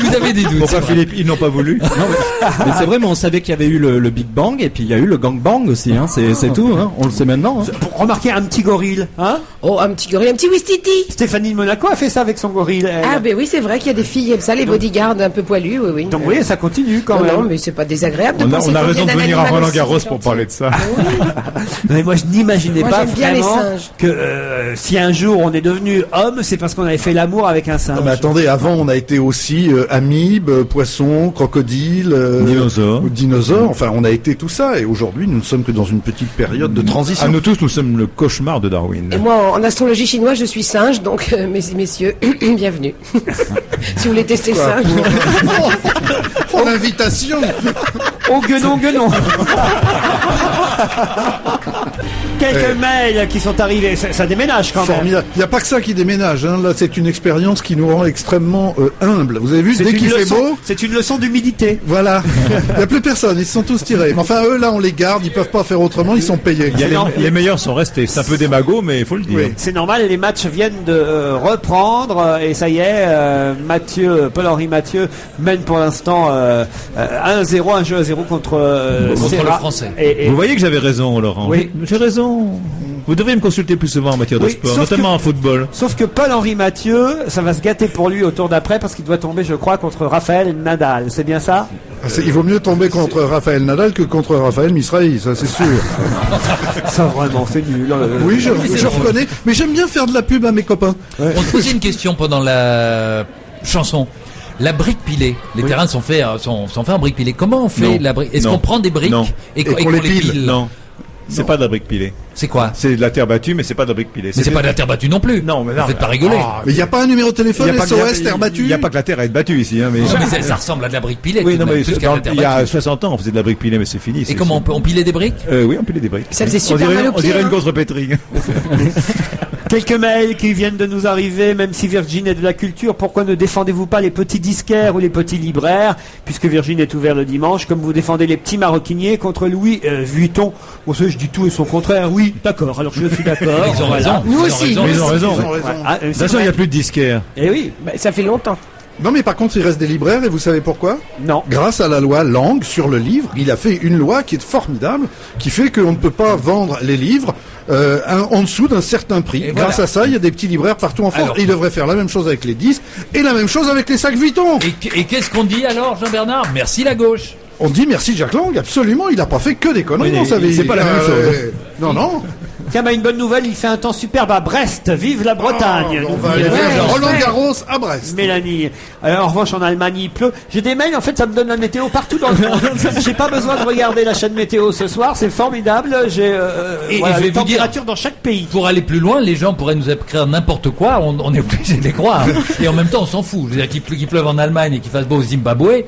Vous avez des doutes. Pourquoi Philippe, ils n'ont pas voulu? Mais c'est vrai, mais on savait qu'il y avait eu le Big Bang et puis il y a eu le Gang Bang aussi. Hein. C'est tout. Hein. On le sait maintenant. Hein. Pour remarquer un petit gorille, hein? Oh, un petit gorille, un petit Wistiti. Stéphanie de Monaco a fait ça avec son gorille. Elle. Ah, ben oui, c'est vrai qu'il y a des filles qui aiment ça, les bodyguards un peu poilus, oui, oui. Donc oui, ça continue quand même. Non, mais c'est pas désagréable de penser On a qu'on raison vient de d'un venir à animal Roland aussi Garros gentil. pour parler de ça. Mais moi, je n'imaginais Moi, pas j'aime bien les vraiment singes. que si un jour on est devenu homme, c'est parce qu'on avait fait l'amour avec un singe. Non, mais attendez, avant on a été aussi amibe, poisson, crocodile, Dinosaure. ou dinosaure. Enfin, on a été tout ça. Et aujourd'hui, nous ne sommes que dans une petite période de transition. À nous tous, nous sommes le cauchemar de Darwin. Et moi, en astrologie chinoise, je suis singe, donc, messieurs, bienvenue. Si vous voulez tester le singe. Oh, l'invitation. Oh, guenon. Quelques mails qui sont arrivés, ça déménage quand même. Formidable. Il n'y a pas que ça qui déménage. Hein. Là, c'est une expérience qui nous rend extrêmement humbles. Vous avez vu, C'est dès une qu'il fait leçon- beau, c'est une leçon d'humidité. voilà. Il n'y a plus personne. Ils se sont tous tirés. Mais enfin, eux, là, on les garde. Ils peuvent pas faire autrement. Ils sont payés. Il y a Non. les meilleurs sont restés. C'est un peu démago, mais il faut le dire. Oui. C'est normal, les matchs viennent de reprendre et ça y est, Paul-Henri Mathieu mène pour l'instant 1-0, un jeu à 0 contre Contre Serra. le Français. Et Vous voyez que j'avais raison, Laurent. Oui. J'ai raison. Vous devriez me consulter plus souvent en matière de Oui, sport, sauf notamment en football. sauf que Paul-Henri Mathieu, ça va se gâter pour lui au tour d'après parce qu'il doit tomber, je crois, contre Raphaël Nadal. C'est bien ça? Il vaut mieux tomber contre Raphaël Nadal que contre Raphaël Misrahi, ça c'est sûr. Ça vraiment, c'est nul. Oui, je reconnais. Mais j'aime bien faire de la pub à mes copains. On se posait une question pendant la chanson. La brique pilée. Les terrains sont faits en brique pilée. Comment on fait Non. la brique? Est-ce Non. qu'on prend des briques Non. et qu'on qu'on les les pile? pile? Non. C'est pas de la brique pilée. C'est quoi? C'est de la terre battue, mais c'est pas de la brique pilée. Mais c'est pas de la terre battue non plus. Non, mais non, Vous faites mais- pas rigoler. Mais il n'y a pas un numéro de téléphone, pas SOS, terre battue. Il n'y a pas que la terre à être battue ici, hein, mais. Non, mais ça ressemble à de la brique pilée. Oui, tout de non, même, mais plus qu'à de la terre il y a battue. 60 ans, on faisait de la brique pilée, mais c'est fini. Et comment on pilait des briques? Oui, on pilait des briques. Ça faisait On super dirait, mal aux on dirait pieds, une hein. contrepétrie. Quelques mails qui viennent de nous arriver, même si Virgin est de la culture, pourquoi ne défendez-vous pas les petits disquaires ou les petits libraires, puisque Virgin est ouvert le dimanche, comme vous défendez les petits maroquiniers contre Louis Vuitton. Bon, ça, je dis tout et son contraire. Oui, d'accord, alors je suis d'accord. Ils ont Voilà. raison. Nous Ils ont aussi, raison. nous Ils ont raison. Ils ont raison. Ah, De toute façon, il n'y a plus de disquaires. Eh oui, Bah, ça fait longtemps. Non, mais par contre, il reste des libraires, et vous savez pourquoi? non. Grâce à la loi Lang sur le livre, il a fait une loi qui est formidable, qui fait qu'on ne peut pas vendre les livres en dessous d'un certain prix. Et Grâce voilà. à ça, il y a des petits libraires partout en France. Alors- Et il devrait faire la même chose avec les disques et la même chose avec les sacs Vuitton. Et qu'est-ce qu'on dit alors, Jean-Bernard? Merci la gauche. On dit merci Jacques Lang, absolument, il n'a pas fait que des conneries, Oui, vous savez. c'est pas la même chose. Non, non. Tiens, bah, une bonne nouvelle, il fait un temps superbe à Brest. Vive la Bretagne. On nous va dit aller faire Jean. Roland Garros à Brest. Mélanie. En revanche, en Allemagne, il pleut. J'ai des mails, en fait, ça me donne la météo partout dans le monde. J'ai pas besoin de regarder la chaîne météo ce soir, c'est formidable. J'ai Et voilà, je vais les vous dire- températures dans chaque pays. Pour aller plus loin, les gens pourraient nous écrire n'importe quoi, on est obligé de les croire. Et en même temps, on s'en fout. Je veux dire, qu'il pleuve en Allemagne et qu'il fasse beau au Zimbabwe,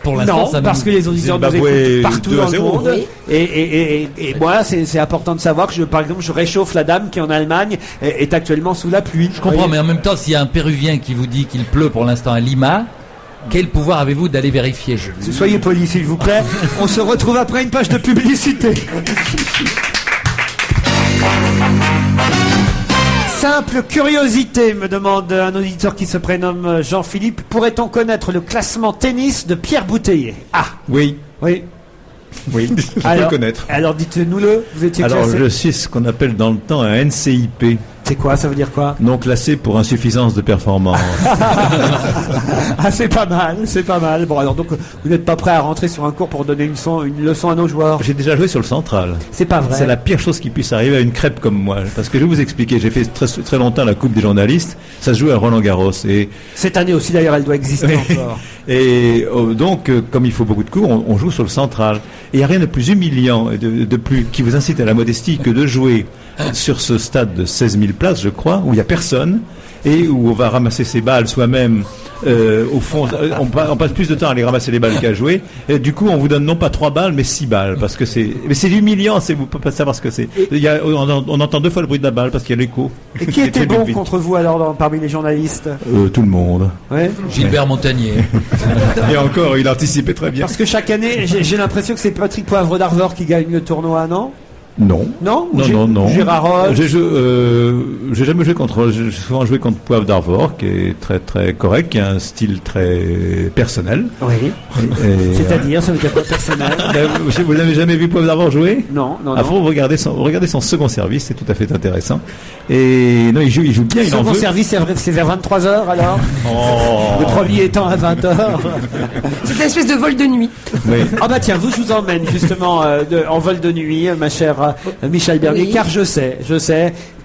pour l'instant, Non, ça parce que les auditeurs nous Zimbabwe, écoutent partout 2 à dans le 0. monde. Oui. Et moi, c'est important de savoir que, par exemple, je réchauffe la dame qui, en Allemagne, est actuellement sous la pluie. Je comprends, mais en même temps, s'il y a un Péruvien qui vous dit qu'il pleut pour l'instant à Lima, quel pouvoir avez-vous d'aller vérifier? Soyez polis, s'il vous plaît. On se retrouve après une page de publicité. Simple curiosité, me demande un auditeur qui se prénomme Jean-Philippe. Pourrait-on connaître le classement tennis de Pierre Bouteiller? Ah, Oui, oui. oui, je peux Alors, le connaître. Alors dites-nous-le, vous étiez Alors, classé. je suis ce qu'on appelle dans le temps un NCIP, C'est quoi, ça veut dire quoi? non classé pour insuffisance de performance. Ah, c'est pas mal, c'est pas mal. Bon, alors donc, vous n'êtes pas prêt à rentrer sur un cours pour donner une leçon à nos joueurs? J'ai déjà joué sur le central. C'est pas vrai. C'est la pire chose qui puisse arriver à une crêpe comme moi. Parce que je vais vous expliquer, j'ai fait très, très longtemps la Coupe des journalistes, ça se joue à Roland Garros. Et, Cette année aussi, d'ailleurs, elle doit exister encore. donc, comme il faut beaucoup de cours, on joue sur le central. Et il n'y a rien de plus humiliant et de plus qui vous incite à la modestie que de jouer sur ce stade de 16 000 places, je crois, où il n'y a personne et où on va ramasser ses balles soi-même. Au fond, on passe plus de temps à aller ramasser les balles qu'à jouer. Et du coup, on vous donne non pas 3 balles, mais 6 balles, parce que mais c'est humiliant. Vous ne pouvez pas savoir ce que c'est. On entend 2 fois le bruit de la balle parce qu'il y a l'écho. Et qui était Très bon vite. contre vous alors parmi les journalistes? Tout le monde. Ouais. Gilbert Montagnier. Et encore, il anticipait très bien. Parce que chaque année, j'ai l'impression que c'est Patrick Poivre d'Arvor qui gagne le tournoi, non? Non. Non Non. Gérard Roth. J'ai jamais joué contre. J'ai souvent joué contre Poivre d'Arvor, qui est très très correct, qui a un style très personnel. Oui. Et, C'est-à-dire, ça veut dire quoi personnel? vous l'avez jamais vu Poivre d'Arvor jouer? Non. Faut regarder son second service, c'est tout à fait intéressant. Et non, il joue bien, il en Second veut. service, c'est vers 23h alors. Le premier étant à 20h. C'est une espèce de vol de nuit. Oui. Ah bah tiens, je vous emmène justement en vol de nuit, ma chère Michel Bernier, Oui. car je sais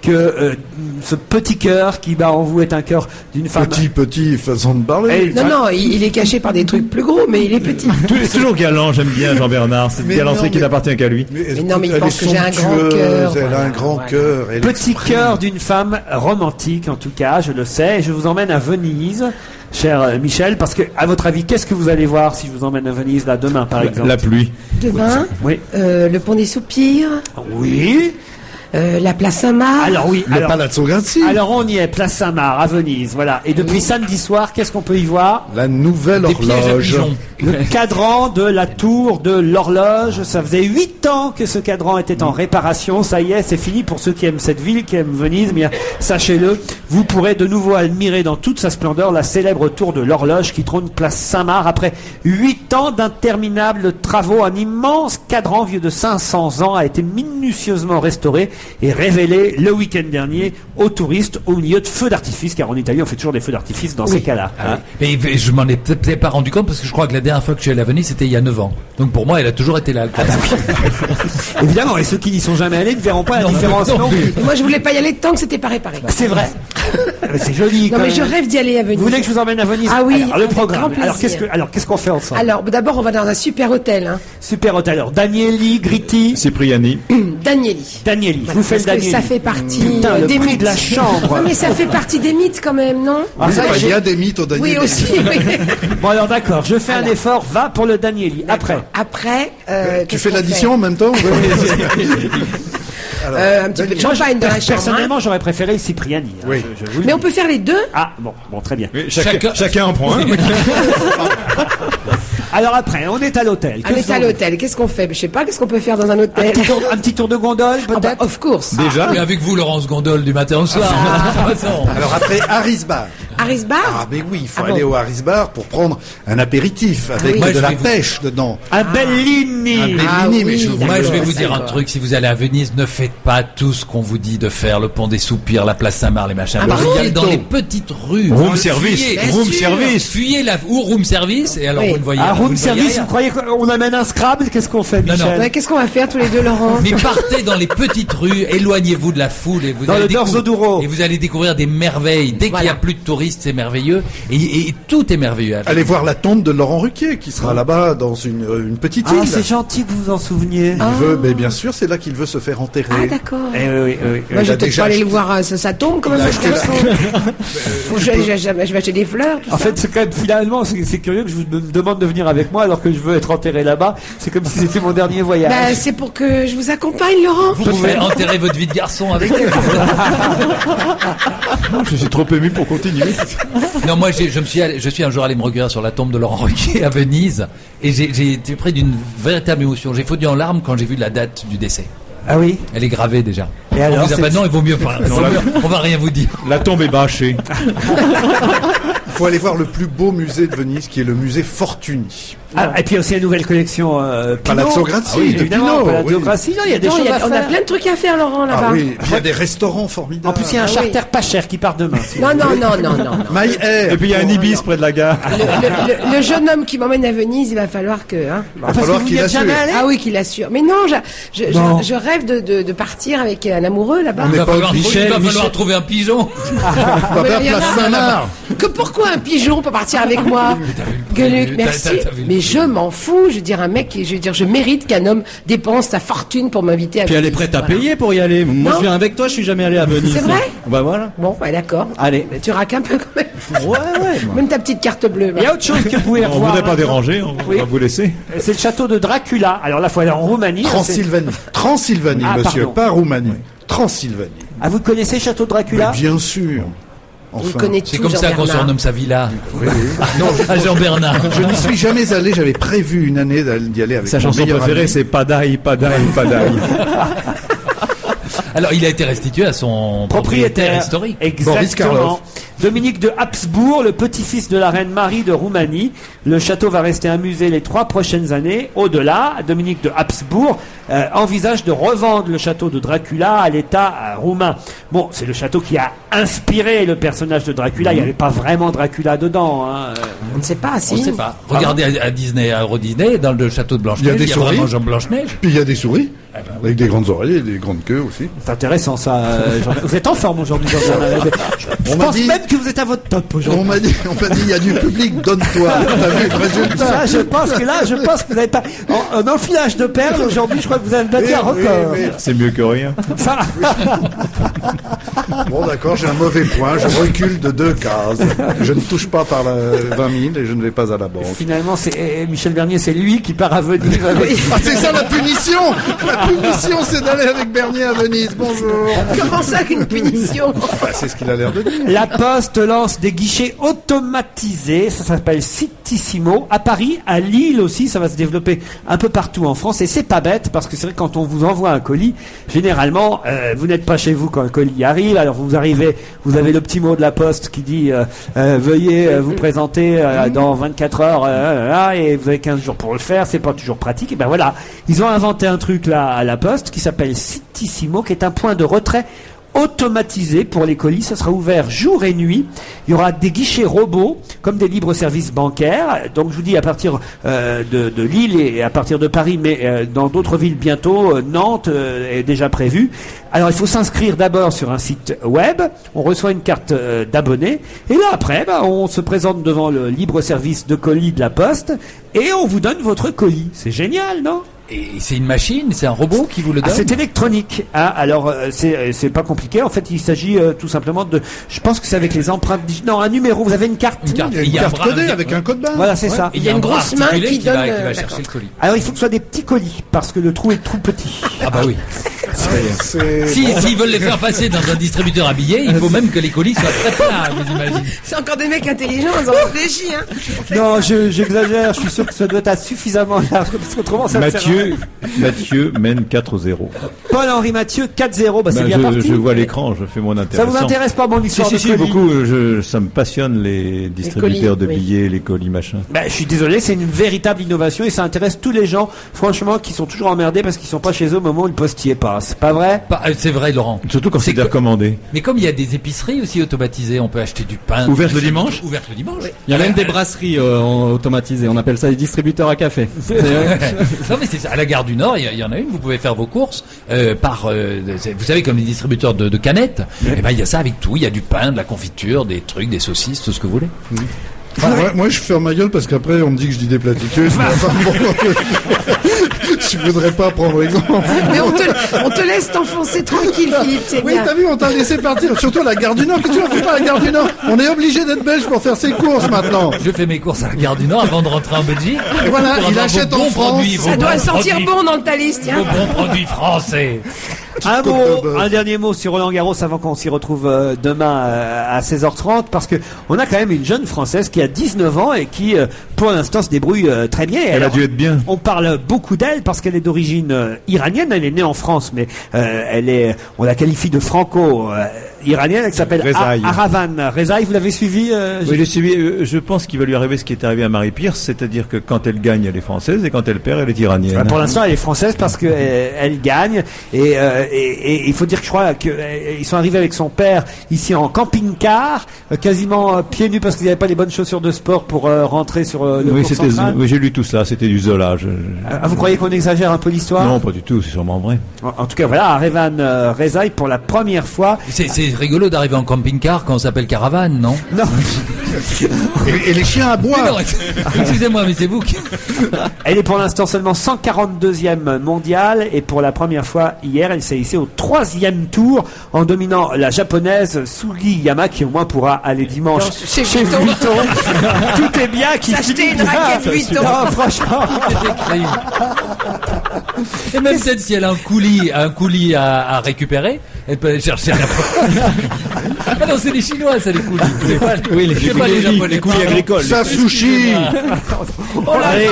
que ce petit cœur qui bat en vous est un cœur d'une femme. Petit façon de parler. Non, il est caché par des trucs plus gros, mais il est petit. C'est toujours galant, j'aime bien Jean-Bernard. C'est une Mais galanterie non, qui mais- n'appartient qu'à lui. Mais non, mais il elle pense est que j'ai un grand somptueuse, cœur, Elle a voilà. un grand Ouais. cœur. elle Petit exprime. cœur d'une femme romantique, en tout cas, je le sais. Et je vous emmène à Venise, cher Michel, parce que, à votre avis, qu'est-ce que vous allez voir si je vous emmène à Venise, là, demain, par exemple? La pluie. Demain, Oui. le pont des Soupirs, Oui. la place Saint-Marc. Alors oui. Le Palazzo Grassi. Alors on y est, place Saint-Marc, à Venise, voilà. Et depuis samedi soir, qu'est-ce qu'on peut y voir? La nouvelle Des pièges à horloge. pigeons. Le cadran de la tour de l'horloge. Ça faisait 8 ans que ce cadran était en réparation. Ça y est, c'est fini pour ceux qui aiment cette ville, qui aiment Venise. Mais sachez-le, vous pourrez de nouveau admirer dans toute sa splendeur la célèbre tour de l'horloge qui trône place Saint-Marc. Après 8 ans d'interminables travaux, un immense cadran vieux de 500 ans a été minutieusement restauré et révélé le week-end dernier aux touristes au milieu de feux d'artifice, car en Italie on fait toujours des feux d'artifice dans ces cas-là. Ah oui. Mais je m'en ai peut-être pas rendu compte parce que je crois que la dernière fois que je suis allé à Venise, c'était il y a 9 ans. Donc pour moi, elle a toujours été là. le cadran. Évidemment, et ceux qui n'y sont jamais allés ne verront pas la Non, différence non non plus. Et moi, je voulais pas y aller tant que c'était pas réparé. C'est vrai. C'est joli. Non, quand mais même. je rêve d'y aller à Venise. Vous voulez que je vous emmène à Venise? Ah oui, Alors, le avec programme. grand plaisir. Alors qu'est-ce qu'on fait ensemble? Alors, d'abord, on va dans un super hôtel, hein. Super hôtel. Alors Danieli, Gritti, Cipriani. Danieli. Danieli. Je vous fais le Parce que Danieli. ça fait partie Putain, le des prix mythes. de la chambre. Non, mais ça fait partie des mythes quand même, non? Ah, ça, Il y j'ai- a des mythes au Daniel. Oui, aussi, oui. Bon alors d'accord, je fais un Alors. effort, va pour le Danieli. Après. Après, Tu qu'est-ce fais qu'on l'addition en même temps? Un petit peu de champagne dans la chambre. Personnellement, j'aurais préféré Cipriani. hein, Oui. je vous le Mais dis. on peut faire les deux. Ah bon, très bien. Chacun en prend un. Alors après, on est à l'hôtel. On est à l'hôtel. Qu'est-ce qu'on fait? Je sais pas. Qu'est-ce qu'on peut faire dans un hôtel? Un petit tour de gondole, Ah bah, peut-être. of course. Déjà. Mais avec vous, Laurence Gondole, du matin au soir. De toute façon. Alors après, Harris Bar. Harris Bar. Ah, mais oui, il faut Ah bon. aller au Harris Bar pour prendre un apéritif avec oui. Moi, de je la vais vous- pêche dedans. Un Bellini. Un Bellini, Ah mais oui, je vous Moi, je vais D'accord, vous dire un d'accord. truc. Si vous allez à Venise, ne faites pas tout ce qu'on vous dit de faire. Le pont des Soupirs, la place Saint-Marc, les machins. Ah, Vous bah, y allez dans plutôt. les petites rues. Room Vous service. fuyez. Bien Room sûr. service. Fuyez la ou room service et alors Oui. vous ne voyez À vous room ne voyez service, rien. vous croyez qu'on amène un Scrabble? Qu'est-ce qu'on fait, Non, non. Michel? Ouais, qu'est-ce qu'on va faire tous les deux, Laurent? Mais partez dans les petites rues, éloignez-vous de la foule et vous Dans allez le Dorzoduro. et vous allez découvrir des merveilles. Dès qu'il n'y a Voilà. plus de touristes, c'est merveilleux et tout est merveilleux. à Venise. Allez voir la tombe de Laurent Ruquier qui sera là-bas dans une petite Ah, île. c'est gentil que vous vous en souvenirs. Il veut, mais bien sûr, c'est là qu'il veut se faire enterrer. Ah, d'accord. Eh oui. Moi, Il je a vais peut-être déjà pas aller le acheté- voir, ça tombe, comment Il a ça se acheté passe? Faut que je vais acheter des fleurs, tout En ça. fait, c'est quand même finalement, c'est curieux que je vous demande de venir avec moi alors que je veux être enterré là-bas. C'est comme si c'était mon dernier voyage. Bah, c'est pour que je vous accompagne, Laurent. Vous pouvez enterrer votre vie de garçon avec elle. Je suis trop ému pour continuer. Non, moi, je suis un jour allé me recueillir sur la tombe de Laurent Ruquier à Venise et j'ai été pris d'une véritable émotion. J'ai fondu en larmes quand j'ai vu la date du décès. Ah oui. Elle est gravée déjà. Et alors, on vous a c'est- pas, non, il vaut mieux pas. On va rien vous dire. La tombe est bâchée. Il faut aller voir le plus beau musée de Venise, qui est le musée Fortuny. Ah, et puis aussi la nouvelle collection Palazzo Pinot. Grassi, Ah oui, de évidemment, Pinot, Palazzo oui. Grassi. Non, il y a des Non, choses à on a faire. plein de trucs à faire, Laurent, là-bas. Ah oui, il y a des restaurants formidables. En plus, il y a un Ah oui. charter pas cher qui part demain. si vous Non, voulez. non. My Air. Et puis il y a un ibis près de la gare. Le jeune homme qui m'emmène à Venise, il va falloir que. Hein. Il va Parce que falloir vous qu'il n'y êtes assure. jamais allé. Ah oui, qu'il assure. Mais non, Non. je rêve de partir avec un amoureux là-bas. On Il va pas falloir, obligé. il va falloir Michel. trouver un pigeon. On va Mais faire il y en a place un Saint-Marc. Que pourquoi un pigeon peut partir avec moi? Gueuluc, merci. t'as vu le Mais prix. je m'en fous. Je veux dire, un mec, je veux dire, je mérite qu'un homme dépense sa fortune pour m'inviter à Puis elle est Venise. prête à Voilà. payer pour y aller. Moi, Non. je viens avec toi, je suis jamais allé à Venise. C'est vrai Bah voilà. Bon, ouais, d'accord. Allez. Mais tu raques un peu quand même. Ouais. Même ta petite carte bleue. Il y a autre chose que vous pouvez On revoir. voudrait pas maintenant. déranger, on Oui. va vous laisser. C'est le château de Dracula. Alors là, il faut aller en Roumanie. Transylvanie. Transylvanie, Ah, monsieur, pardon. pas Roumanie. Transylvanie. Ah, vous connaissez le château de Mais Dracula? bien sûr. Il Enfin, connaît C'est tout, comme ça qu'on Jean-Bernard. surnomme sa villa. oui, oui. Non, À Jean-Bernard. je n'y suis jamais allé. J'avais prévu une année d'y aller avec Sa mon chanson meilleur préférée, ami. c'est Pas d'ail, pas d'ail, pas d'ail. Alors, il a été restitué à son propriétaire historique. Boris Karloff. Exactement. Dominique de Habsbourg, le petit-fils de la reine Marie de Roumanie. Le château va rester un musée les 3 prochaines années. Au-delà, Dominique de Habsbourg envisage de revendre le château de Dracula à l'État roumain. Bon, c'est le château qui a inspiré le personnage de Dracula. Il n'y avait pas vraiment Dracula dedans. Hein. On ne sait pas, si. On ne sait pas. Regardez à Disney, à Euro Disney, dans le château de Blanche-Neige, Il y a des souris. vraiment Jean Blanche-Neige. Puis il y a des souris, ben avec des grandes oreilles et des grandes queues aussi. C'est intéressant ça. Vous êtes en forme aujourd'hui, Jean-Bernard. Je On m'a pense dit- même que vous êtes à votre top aujourd'hui. On m'a dit, il y a du public, donne-toi. T'as vu le résultat? Ça, je pense que vous n'avez pas. En enfilage de perles, aujourd'hui, je crois que vous avez battu un record. C'est mieux que rien. Enfin, Bon, d'accord, j'ai un mauvais point. Je recule de 2 cases. Je ne touche pas par la 20 000 et je ne vais pas à la banque. finalement, c'est Michel Bernier, c'est lui qui part à Venise. Ah, c'est ça la punition! La punition, c'est d'aller avec Bernier à Venise. Bonjour. Comment ça qu'une punition? Bah, c'est ce qu'il a l'air de dire. La Poste lance des guichets automatisés, ça s'appelle Citissimo, à Paris, à Lille aussi, ça va se développer un peu partout en France, et c'est pas bête, parce que c'est vrai que quand on vous envoie un colis, généralement, vous n'êtes pas chez vous quand le colis arrive, alors vous arrivez, vous avez le petit mot de la Poste qui dit veuillez vous présenter dans 24 heures, et vous avez 15 jours pour le faire, c'est pas toujours pratique, et ben voilà, ils ont inventé un truc là à la Poste qui s'appelle Citissimo, qui est un point de retrait automatisé pour les colis. Ça sera ouvert jour et nuit. Il y aura des guichets robots comme des libres-services bancaires. Donc je vous dis à partir de Lille et à partir de Paris, mais dans d'autres villes bientôt, Nantes est déjà prévu. Alors il faut s'inscrire d'abord sur un site web. On reçoit une carte d'abonné et là après, on se présente devant le libre-service de colis de la Poste et on vous donne votre colis. C'est génial, non ? Et c'est une machine, c'est un robot qui vous le Ah, donne. c'est électronique. Ah, alors c'est pas compliqué. En fait, il s'agit tout simplement de. Je pense que c'est avec les empreintes. Non, un numéro. Vous avez une carte. Une carte. Il y a Il y une a un carte bras- codée avec un code barre. Voilà, c'est ça. Et Il y a un une bras grosse main articulé qui donne, va d'accord. chercher le colis. Alors, il faut que ce soit des petits colis parce que le trou est trop petit. Ah bah oui. C'est- S'ils veulent les faire passer dans un distributeur à billets, il faut même que les colis soient très plats, vous imaginez. C'est encore des mecs intelligents, ils ont réfléchi, hein. Non, j'exagère. Je suis sûr que ça doit être suffisamment large parce qu'autrement ça ne sert à rien. Mathieu mène 4-0. Paul-Henri Mathieu 4-0. Bah, c'est Ben, bien parti. je vois l'écran, je fais mon Ça intéressant. vous intéresse pas mon Si, histoire si, de si, colis beaucoup. Ça me passionne les distributeurs colis, de oui. billets, les colis, machin. Ben, je suis désolé, c'est une véritable innovation et ça intéresse tous les gens, franchement, qui sont toujours emmerdés parce qu'ils sont pas chez eux au moment où le postier passe. Pas vrai? C'est vrai, Laurent. Surtout quand c'est C'est déjà commandé. Mais comme il y a des épiceries aussi automatisées, on peut acheter du pain. Ouvertes le dimanche Ouvertes le dimanche. Il y a même des brasseries automatisées. On appelle ça des distributeurs à café. Non mais c'est ça. À la gare du Nord, il y en a une. Vous pouvez faire vos courses vous savez, comme les distributeurs de canettes. Et ben il y a ça avec tout. Il y a du pain, de la confiture, des trucs, des saucisses, tout ce que vous voulez. Moi, je ferme ma gueule parce qu'après, on me dit que je dis des platitudes. Mais enfin, bon, je voudrais pas prendre exemple. Mais on te laisse t'enfoncer tranquille, Philippe, c'est Oui, bien. t'as vu, on t'a laissé partir. Surtout à la gare du Nord. Qu'est-ce que tu en fais pas à la gare du Nord? On est obligé d'être belge pour faire ses courses maintenant. Je fais mes courses à la gare du Nord avant de rentrer en Belgique. Et voilà, Pour il avoir achète vos en bons France. produits, vos Ça doit bons sentir produits, bon dans le Thalys, vos tiens. bons produits français. Un côte de mot, bœuf. un dernier mot sur Roland Garros avant qu'on s'y retrouve demain à 16h30 parce que on a quand même une jeune Française qui a 19 ans et qui pour l'instant se débrouille très bien. Elle a dû être bien. On parle beaucoup d'elle parce qu'elle est d'origine iranienne. Elle est née en France, mais on la qualifie de franco-iranienne. Elle s'appelle Rezaï. Aravan Rezaï. Vous l'avez suivi Oui, j'ai suivi. Je pense qu'il va lui arriver ce qui est arrivé à Marie Pierce, c'est-à-dire que quand elle gagne, elle est française et quand elle perd, elle est iranienne. Pour l'instant, elle est française parce que elle gagne et il faut dire que je crois qu'ils sont arrivés avec son père ici en camping-car, quasiment pieds nus parce qu'ils n'avaient pas les bonnes chaussures de sport pour rentrer sur le Oui, cours central. oui, j'ai lu tout ça. C'était du Zola. Vous croyez qu'on exagère un peu l'histoire? Non, pas du tout. C'est sûrement vrai. En tout cas, voilà, Aravan Rezaï pour la première fois. C'est rigolo d'arriver en camping-car quand on s'appelle caravane, non? Non, Et les chiens à Mais boire. non, excusez-moi, mais c'est vous qui... elle est pour l'instant seulement 142e mondiale et pour la première fois hier, elle s'est hissée au 3e tour en dominant la japonaise Sugiyama qui au moins pourra aller dimanche Chez chez Vuitton. Vuitton. Tout est bien qui S'acheter finit une bien. raquette Vuitton. Non, franchement. C'est écrit. Et même peut-être si elle a un coulis à récupérer, Elle peut aller chercher Ah non, c'est les Chinois, ça, les coulis. C'est pas, Oui, les c'est pas les coulis, Japonais. les coulis agricoles. Ça sushi. Allez.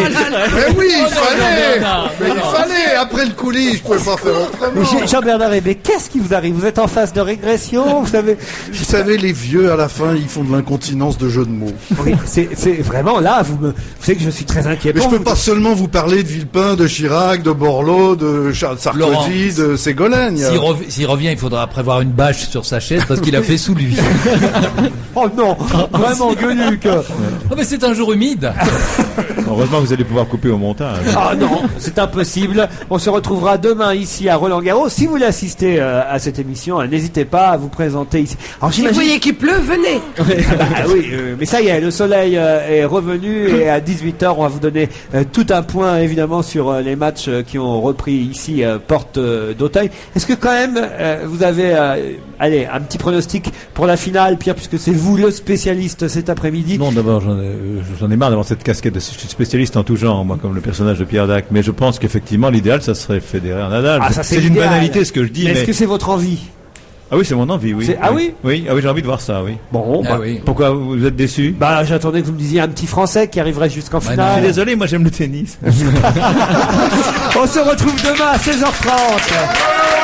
Mais oui, il fallait. non, Mais il fallait. Après le coulis, je pouvais pas faire autrement. Jean-Bernard Hébé, qu'est-ce qui vous arrive? Vous êtes en phase de régression, vous savez? Vous savez, les vieux, à la fin, ils font de l'incontinence de jeux de mots. Oui, c'est vraiment là, vous savez que je suis très inquiet. Mais je pour peux vous. pas seulement vous parler de Villepin, de Chirac, de Borloo, de Charles Sarkozy, Laurent, de Ségolène. S'il revient, il faudra prévoir une bâche sur sa chaise parce qu'il a fait sous lui. Oh non, vraiment, Gueuluc. Oh, mais c'est un jour humide. Heureusement, vous allez pouvoir couper au montage. Ah non, c'est impossible. On se retrouvera demain ici à Roland-Garros. Si vous voulez assister à cette émission, n'hésitez pas à vous présenter ici. Alors Si vous voyez qu'il pleut, venez. Ah oui, mais ça y est, le soleil est revenu et à 18h, on va vous donner tout un point évidemment sur les matchs qui ont repris ici porte d'Auteuil. Est-ce que quand même vous avez allez, un petit pronostic pour la finale, Pierre, puisque c'est vous le spécialiste cet après-midi? Non, d'abord, j'en ai marre d'avoir cette casquette de spécialiste en tout genre, moi, comme le personnage de Pierre Dac. Mais je pense qu'effectivement, l'idéal, ça serait Federer-Nadal. Ah, ça, c'est une l'idéal. banalité ce que je dis, Mais mais... est-ce que c'est votre envie? Ah oui, c'est mon envie, oui. Ah oui? Oui, ah oui, j'ai envie de voir ça, oui. Bon, Ah oui. Pourquoi vous êtes déçu? bah j'attendais que vous me disiez un petit Français qui arriverait jusqu'en Bah, Je finale. suis désolé, moi j'aime le tennis. On se retrouve demain à 16h30.